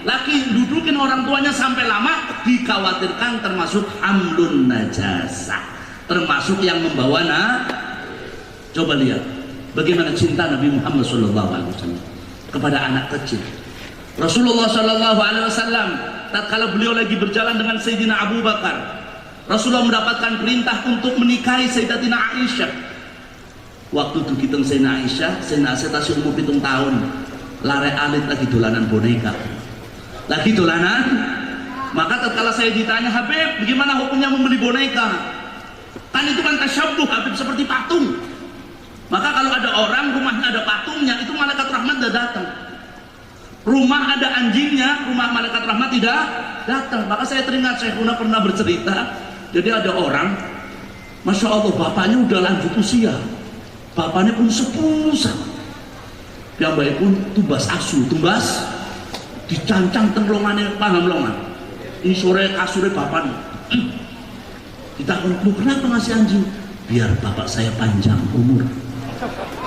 laki dudukin orang tuanya sampai lama, dikhawatirkan termasuk hamlun najasah, termasuk yang membawa Coba lihat bagaimana cinta Nabi Muhammad SAW kepada anak kecil. Rasulullah Sallallahu Alaihi Wasallam tatkala beliau lagi berjalan dengan Sayyidina Abu Bakar, Rasulullah mendapatkan perintah untuk menikahi Sayyidatina Aisyah. Waktu itu kita Sayyidina Aisyah tasih umur 7 tahun, lare alit lagi dolanan boneka, lagi dolanan. Maka tatkala saya ditanya, Habib, bagaimana hukumnya membeli boneka? Kan itu kan tasyabbuh, Habib, seperti patung. Maka kalau ada orang rumahnya ada patungnya, itu malaikat rahmat sudah datang. Rumah ada anjingnya, rumah malaikat rahmat tidak datang. Maka saya teringat Syekhuna pernah bercerita. Jadi ada orang, masya Allah bapaknya udah lanjut usia, bapaknya pun sepuh, yang baik pun tumbas asu, tumbas dicancang tenglongannya paham longan. Ini sore kasurnya bapaknya. Kita lu kenapa ngasih anjing? Biar bapak saya panjang umur.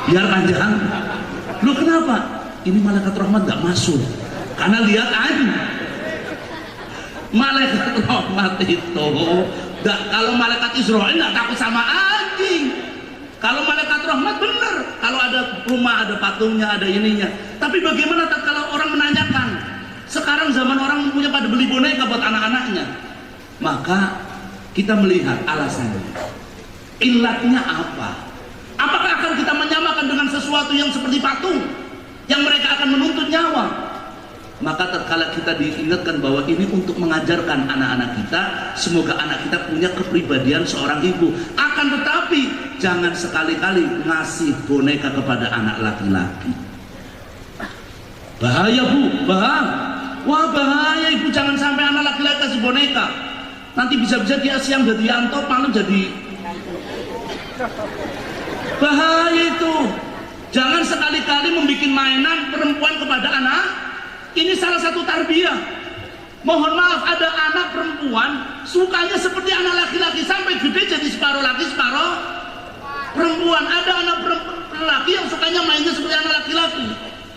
Biar panjang. Lu kenapa? Ini malaikat rahmat gak masuk karena lihat anjing. Malaikat rahmat itu kalau malaikat Israel gak takut sama anjing. Kalau malaikat rahmat bener, kalau ada rumah ada patungnya ada ininya. Tapi bagaimana kalau orang menanyakan, sekarang zaman orang punya pada beli boneka buat anak-anaknya, maka kita melihat alasannya, illatnya apa. Apakah akan kita menyamakan dengan sesuatu yang seperti patung yang mereka akan menuntut nyawa? Maka tatkala kita diingatkan bahwa ini untuk mengajarkan anak-anak kita, semoga anak kita punya kepribadian seorang ibu. Akan tetapi jangan sekali-kali ngasih boneka kepada anak laki-laki. Bahaya Bu, bahaya. Wah bahaya ibu, jangan sampai anak laki-laki kasih boneka. Nanti bisa-bisa dia siang jadi Yanto, malam jadi. Bahaya itu. Jangan sekali-kali membuat mainan perempuan kepada anak. Ini salah satu tarbiyah. Mohon maaf, ada anak perempuan sukanya seperti anak laki-laki, sampai gede jadi separuh laki separuh perempuan. Ada anak laki yang sukanya mainnya seperti anak laki-laki,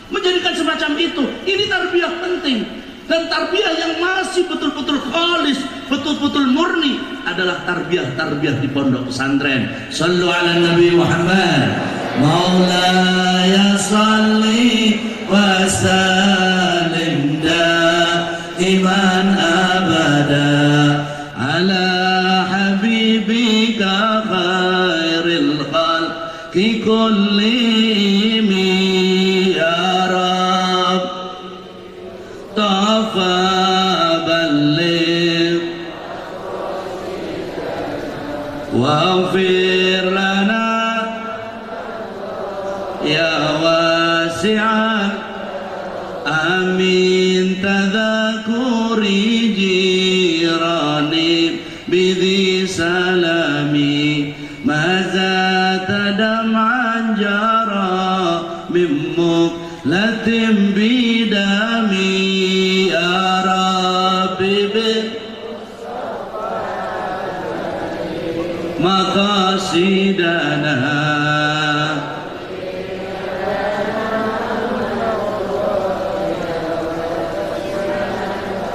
menjadikan semacam itu. Ini tarbiyah penting, dan tarbiyah yang masih betul-betul khalis, betul-betul murni adalah tarbiyah di pondok pesantren. Sallu ala Nabi Muhammad. Maulaya salli wa sallim daiman abada ala habibika khairil khalqi kullihim ya Rab. Tafadhalli waghfir lana ya wasi'an amin tadhakuri jirani bidhi salami mazata dam'an jara mimmuk latim bidami ya Rabbi maqasidana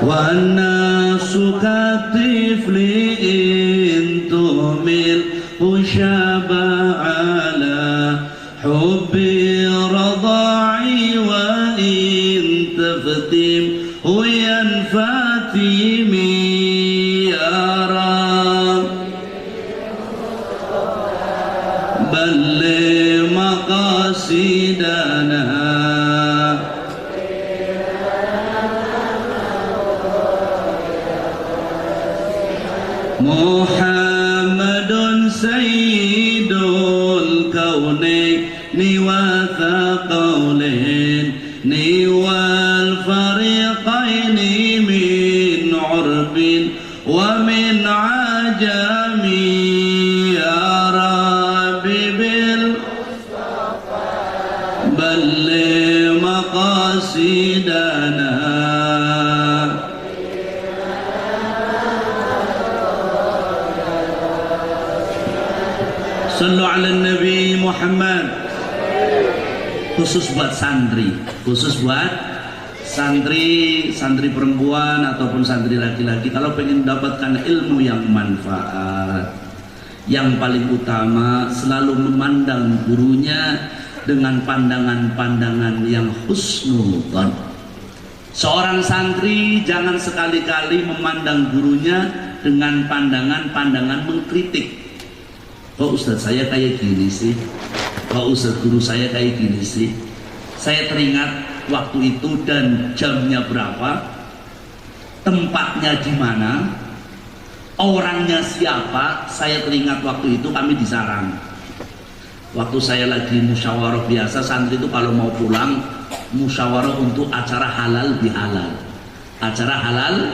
والناس كالطفل إن تهمل شاب على حب الرضاع وإن تفتم ينفتم يا رب بلغ مقاصدنا Muhammadun sayyidul kaunaini wa thaqalaini wal fariqaini min urbin wa min ajami ya Rabbi bil balligh maqasidana. Sallu ala Nabi Muhammad. Khusus buat santri, khusus buat santri perempuan ataupun santri laki-laki, kalau pengen mendapatkan ilmu yang manfaat, yang paling utama selalu memandang gurunya dengan pandangan-pandangan yang husnudzon. Seorang santri jangan sekali-kali memandang gurunya dengan pandangan-pandangan mengkritik. Kok Ustadz saya kayak gini sih? Kok Ustadz guru saya kayak gini sih? Saya teringat waktu itu dan jamnya berapa, tempatnya di mana, orangnya siapa. Saya teringat waktu itu kami di sarang. Waktu saya lagi musyawarah biasa, santri itu kalau mau pulang musyawarah untuk acara halal bihalal, acara halal.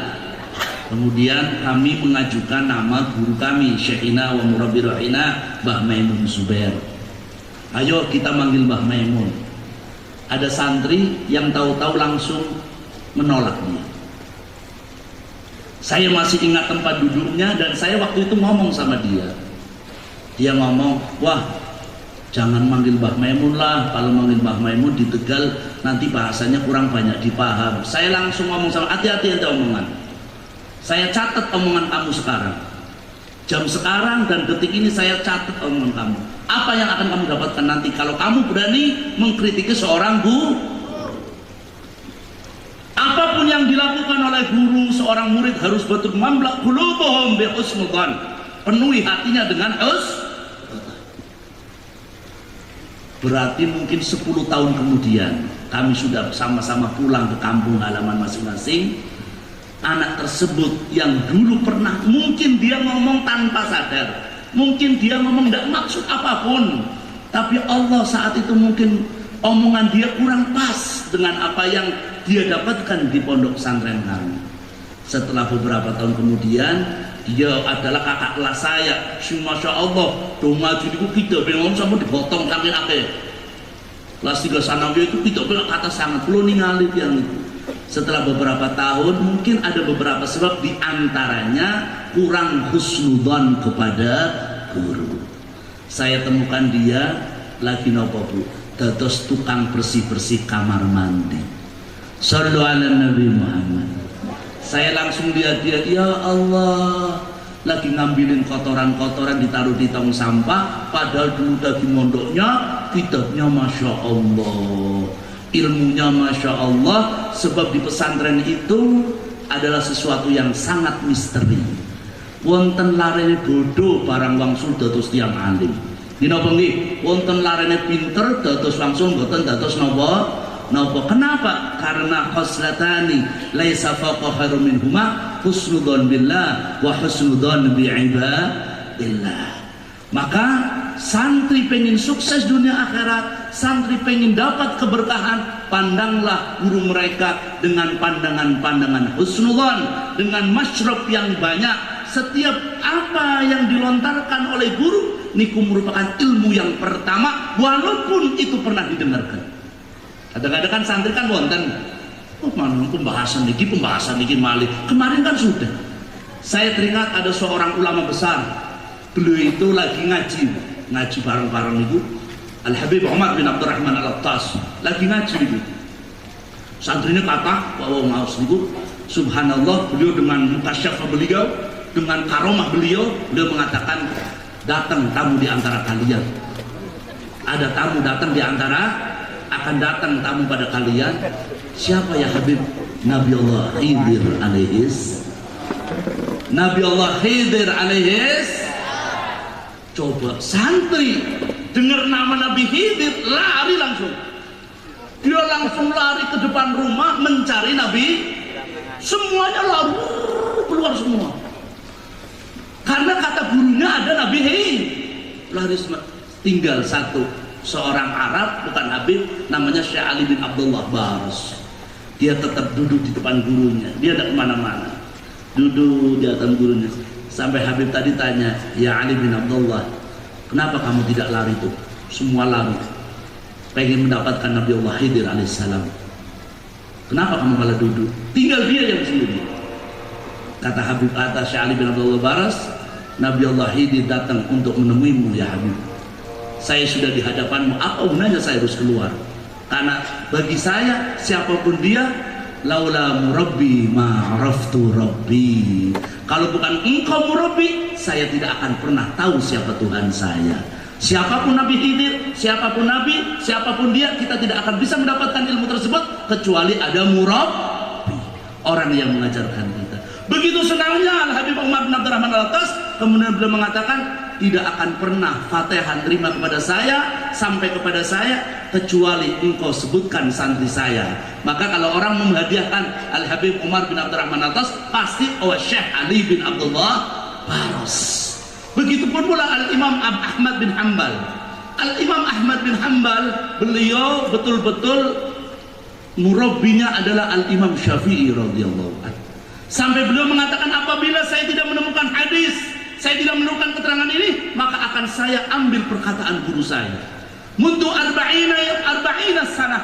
Kemudian kami mengajukan nama guru kami, Syekhina wa Murabbi Rohina, Mbah Maimun Zubair. Ayo kita manggil Mbah Maimun. Ada santri yang tahu-tahu langsung menolak dia. Saya masih ingat tempat duduknya dan saya waktu itu ngomong sama dia. Dia ngomong, wah jangan manggil Mbah Maimun lah, kalau manggil Mbah Maimun di Tegal nanti bahasanya kurang banyak dipaham. Saya langsung ngomong sama, hati-hati ente omongan. Saya catat omongan kamu sekarang, jam sekarang dan detik ini saya catat omongan kamu. Apa yang akan kamu dapatkan nanti kalau kamu berani mengkritiki seorang guru? Apapun yang dilakukan oleh guru, seorang murid harus betul mamlak qulubuhum bi husnudzan, penuhi hatinya dengan berarti mungkin 10 tahun kemudian kami sudah sama-sama pulang ke kampung halaman masing-masing. Anak tersebut yang dulu pernah, mungkin dia ngomong tanpa sadar, mungkin dia ngomong tidak maksud apapun, tapi Allah saat itu mungkin omongan dia kurang pas dengan apa yang dia dapatkan di pondok pesantren kami. Setelah beberapa tahun kemudian, dia adalah kakak kelas saya. Masya Allah, do maju itu kita bingung sama dipotong kami akhir. Kelas 3 sanawi itu kita bilang kata sangat perlu ningali yang itu. Setelah beberapa tahun, mungkin ada beberapa sebab, diantaranya kurang husnudzon kepada guru. Saya temukan dia lagi nopo bu, dados tukang bersih-bersih kamar mandi. Shallu ala Nabi Muhammad. Saya langsung lihat dia, ya Allah, lagi ngambilin kotoran-kotoran ditaruh di tong sampah, padahal dulu lagi mondoknya, kitabnya Masya Allah, ilmunya Masya Allah. Sebab di pesantren itu adalah sesuatu yang sangat misteri. Wonten larene bodoh barang wangsul dados tiang alim. Dina bengi wonten larene pinter dados wangsul mboten dados napa. Kenapa? Karena khoslatani laisa faqa khairum minhuma husnudzon billah wa husnudzon bi ibadillah. Maka santri pengen sukses dunia akhirat, santri pengen dapat keberkahan, pandanglah guru mereka dengan pandangan-pandangan husnudzon, dengan masyrab yang banyak. Setiap apa yang dilontarkan oleh guru niku merupakan ilmu yang pertama, walaupun itu pernah didengarkan. Kadang-kadang kan santri kan wonten, pembahasan niki malih. Kemarin kan sudah. Saya teringat ada seorang ulama besar. Beliau itu lagi ngaji bareng-bareng itu. Al Habib Umar bin Abdurrahman Al-Attas lagi ngaji itu. Santrinya kata, bahwa ngaos niku, subhanallah, beliau dengan mukasyafah beliau, dengan karomah beliau mengatakan, datang tamu di antara kalian. Ada tamu datang di antara, akan datang tamu pada kalian. Siapa ya Habib? Nabi Allah Khidir alaihis. Nabi Allah Khidir alaihis. Coba santri dengar nama Nabi Khidir, lari langsung. Dia langsung lari ke depan rumah mencari Nabi. Semuanya lari keluar semua. Karena kata gurunya ada Nabi Khidir. Lari semua. Tinggal satu, seorang Arab, bukan Habib, namanya Syekh Ali bin Abdullah Baras. Dia tetap duduk di depan gurunya, dia tidak kemana-mana, duduk di atas gurunya. Sampai Habib tadi tanya, ya Ali bin Abdullah, kenapa kamu tidak lari tuh? Semua lari, pengen mendapatkan Nabi Allah Khidir alaihissalam. Kenapa kamu malah duduk? Tinggal dia yang sendiri. Kata Habib atas Syekh Ali bin Abdullah Baras, Nabi Allah Khidir datang untuk menemuimu ya Habib. Saya sudah di hadapanmu, apa gunanya saya harus keluar? Karena bagi saya, siapapun dia, laula murabbi ma'raftu rabbi. Kalau bukan engkau murabbi, saya tidak akan pernah tahu siapa Tuhan saya. Siapapun Nabi Khidir, siapapun Nabi, siapapun dia, kita tidak akan bisa mendapatkan ilmu tersebut kecuali ada murabbi, orang yang mengajarkan kita. Begitu senangnya Al-Habib Umar bin Abdurrahman Al-Attas, kemudian beliau mengatakan, tidak akan pernah Fatihah terima kepada saya, sampai kepada saya, kecuali engkau sebutkan santri saya. Maka kalau orang menghadiahkan Al-Habib Umar bin Abdurrahman Al-Attas, pasti Syekh Ali bin Abdullah Baras. Begitupun pula Al-Imam Ahmad bin Hanbal. Al-Imam Ahmad bin Hanbal, beliau betul-betul murabbinya adalah Al-Imam Syafi'i radhiyallahu anhu. Sampai beliau mengatakan, apabila saya tidak menemukan hadis, saya tidak menemukan keterangan ini, maka akan saya ambil perkataan guru saya. Mundu arba'ina sanah,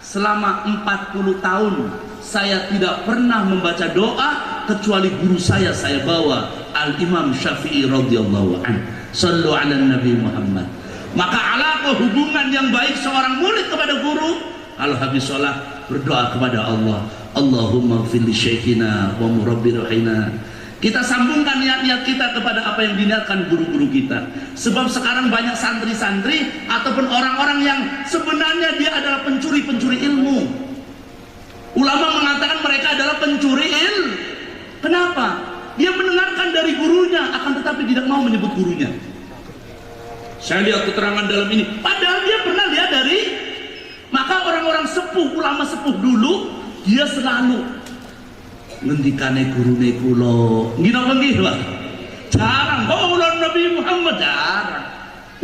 selama 40 tahun saya tidak pernah membaca doa kecuali guru saya bawa, Al-Imam Syafi'i radhiyallahu anhu. Sallu ala Nabi Muhammad. Maka alaqah, hubungan yang baik seorang murid kepada guru, kalau habis sholat berdoa kepada Allah, Allahumma ighfir li syekhina wa murabbi ruhina. Kita sambungkan niat-niat kita kepada apa yang diniatkan guru-guru kita. Sebab sekarang banyak santri-santri ataupun orang-orang yang sebenarnya dia adalah pencuri-pencuri ilmu. Ulama mengatakan mereka adalah pencuri ilmu. Kenapa? Dia mendengarkan dari gurunya, akan tetapi tidak mau menyebut gurunya. Saya lihat keterangan dalam ini, padahal dia pernah lihat dari. Maka orang-orang sepuh, ulama sepuh dulu, dia selalu ngendikane gurune kula nggih napa nggih Pak, jarang maulana Nabi Muhammad, jarang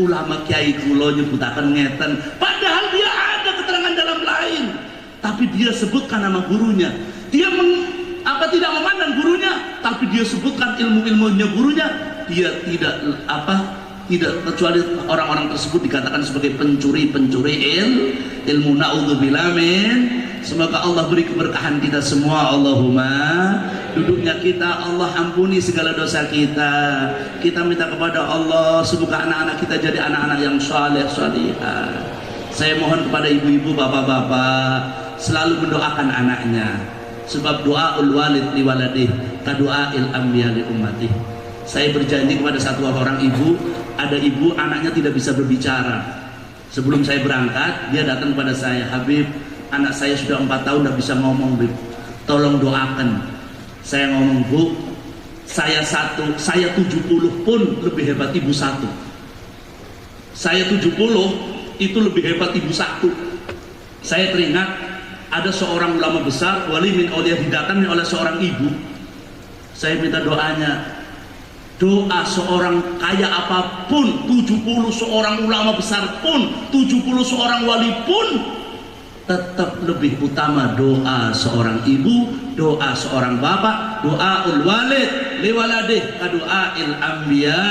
ulama kiai kula nyebutaken ngeten, padahal dia ada keterangan dalam lain. tapi dia sebutkan nama gurunya. Dia tidak memandang gurunya, tapi dia sebutkan ilmu-ilmunya gurunya. Dia tidak kecuali orang-orang tersebut dikatakan sebagai pencuri-pencuri ilmu. Naudzubillah min. Semoga Allah beri keberkahan kita semua. Allahumma. Duduknya kita, Allah ampuni segala dosa kita. Kita minta kepada Allah semoga anak-anak kita jadi anak-anak yang saleh salihah. Saya mohon kepada ibu-ibu, bapak-bapak selalu mendoakan anaknya, sebab doaul walid li waladih kadu'ail anbiya li ummatih. Saya berjanji kepada satu orang ibu, ada ibu anaknya tidak bisa berbicara. Sebelum saya berangkat, dia datang kepada saya, Habib, anak saya sudah 4 tahun tidak bisa ngomong, Bib. Tolong doakan. Saya ngomong, Bu, saya 70 pun lebih hebat ibu 1. Saya 70 itu lebih hebat ibu 1. Saya teringat ada seorang ulama besar, wali min auliya, didatangi oleh seorang ibu. Saya minta doanya. Doa seorang kaya apapun, 70 seorang ulama besar pun, 70 seorang wali pun, tetap lebih utama doa seorang ibu, doa seorang bapak, doaul walid li waladih kadu'ail anbiya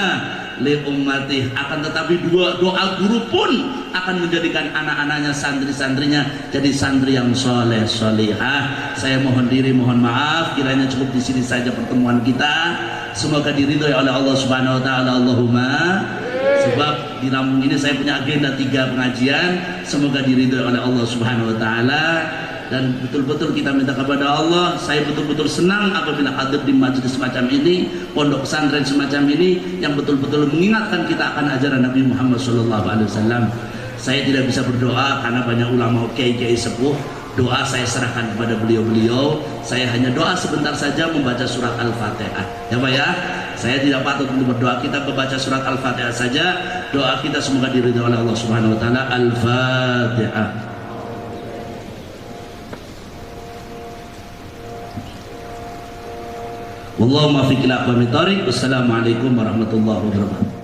li ummatih. Akan tetapi doa guru pun akan menjadikan anak-anaknya, santri-santrinya jadi santri yang soleh solihah. Saya mohon diri, mohon maaf, kiranya cukup di sini saja pertemuan kita. Semoga diridhoi oleh Allah Subhanahu wa taala. Allahumma. Sebab di Lampung ini saya punya agenda 3 pengajian. Semoga diridhoi oleh Allah Subhanahu wa taala. Dan betul-betul kita minta kepada Allah. Saya betul-betul senang apabila hadir di majelis semacam ini, pondok pesantren semacam ini, yang betul-betul mengingatkan kita akan ajaran Nabi Muhammad SAW. Saya tidak bisa berdoa karena banyak ulama kiai-kiai sepuh. Doa saya serahkan kepada beliau-beliau. Saya hanya doa sebentar saja membaca surat Al-Fatihah. Ya Pak ya, saya tidak patut untuk berdoa. Kita membaca surat Al-Fatihah saja. Doa kita semoga diridhoi oleh Allah Subhanahu wa taala. Al-Fatihah. Wallahumma fiqil aqwamit thariq. Wassalamualaikum warahmatullahi wabarakatuh.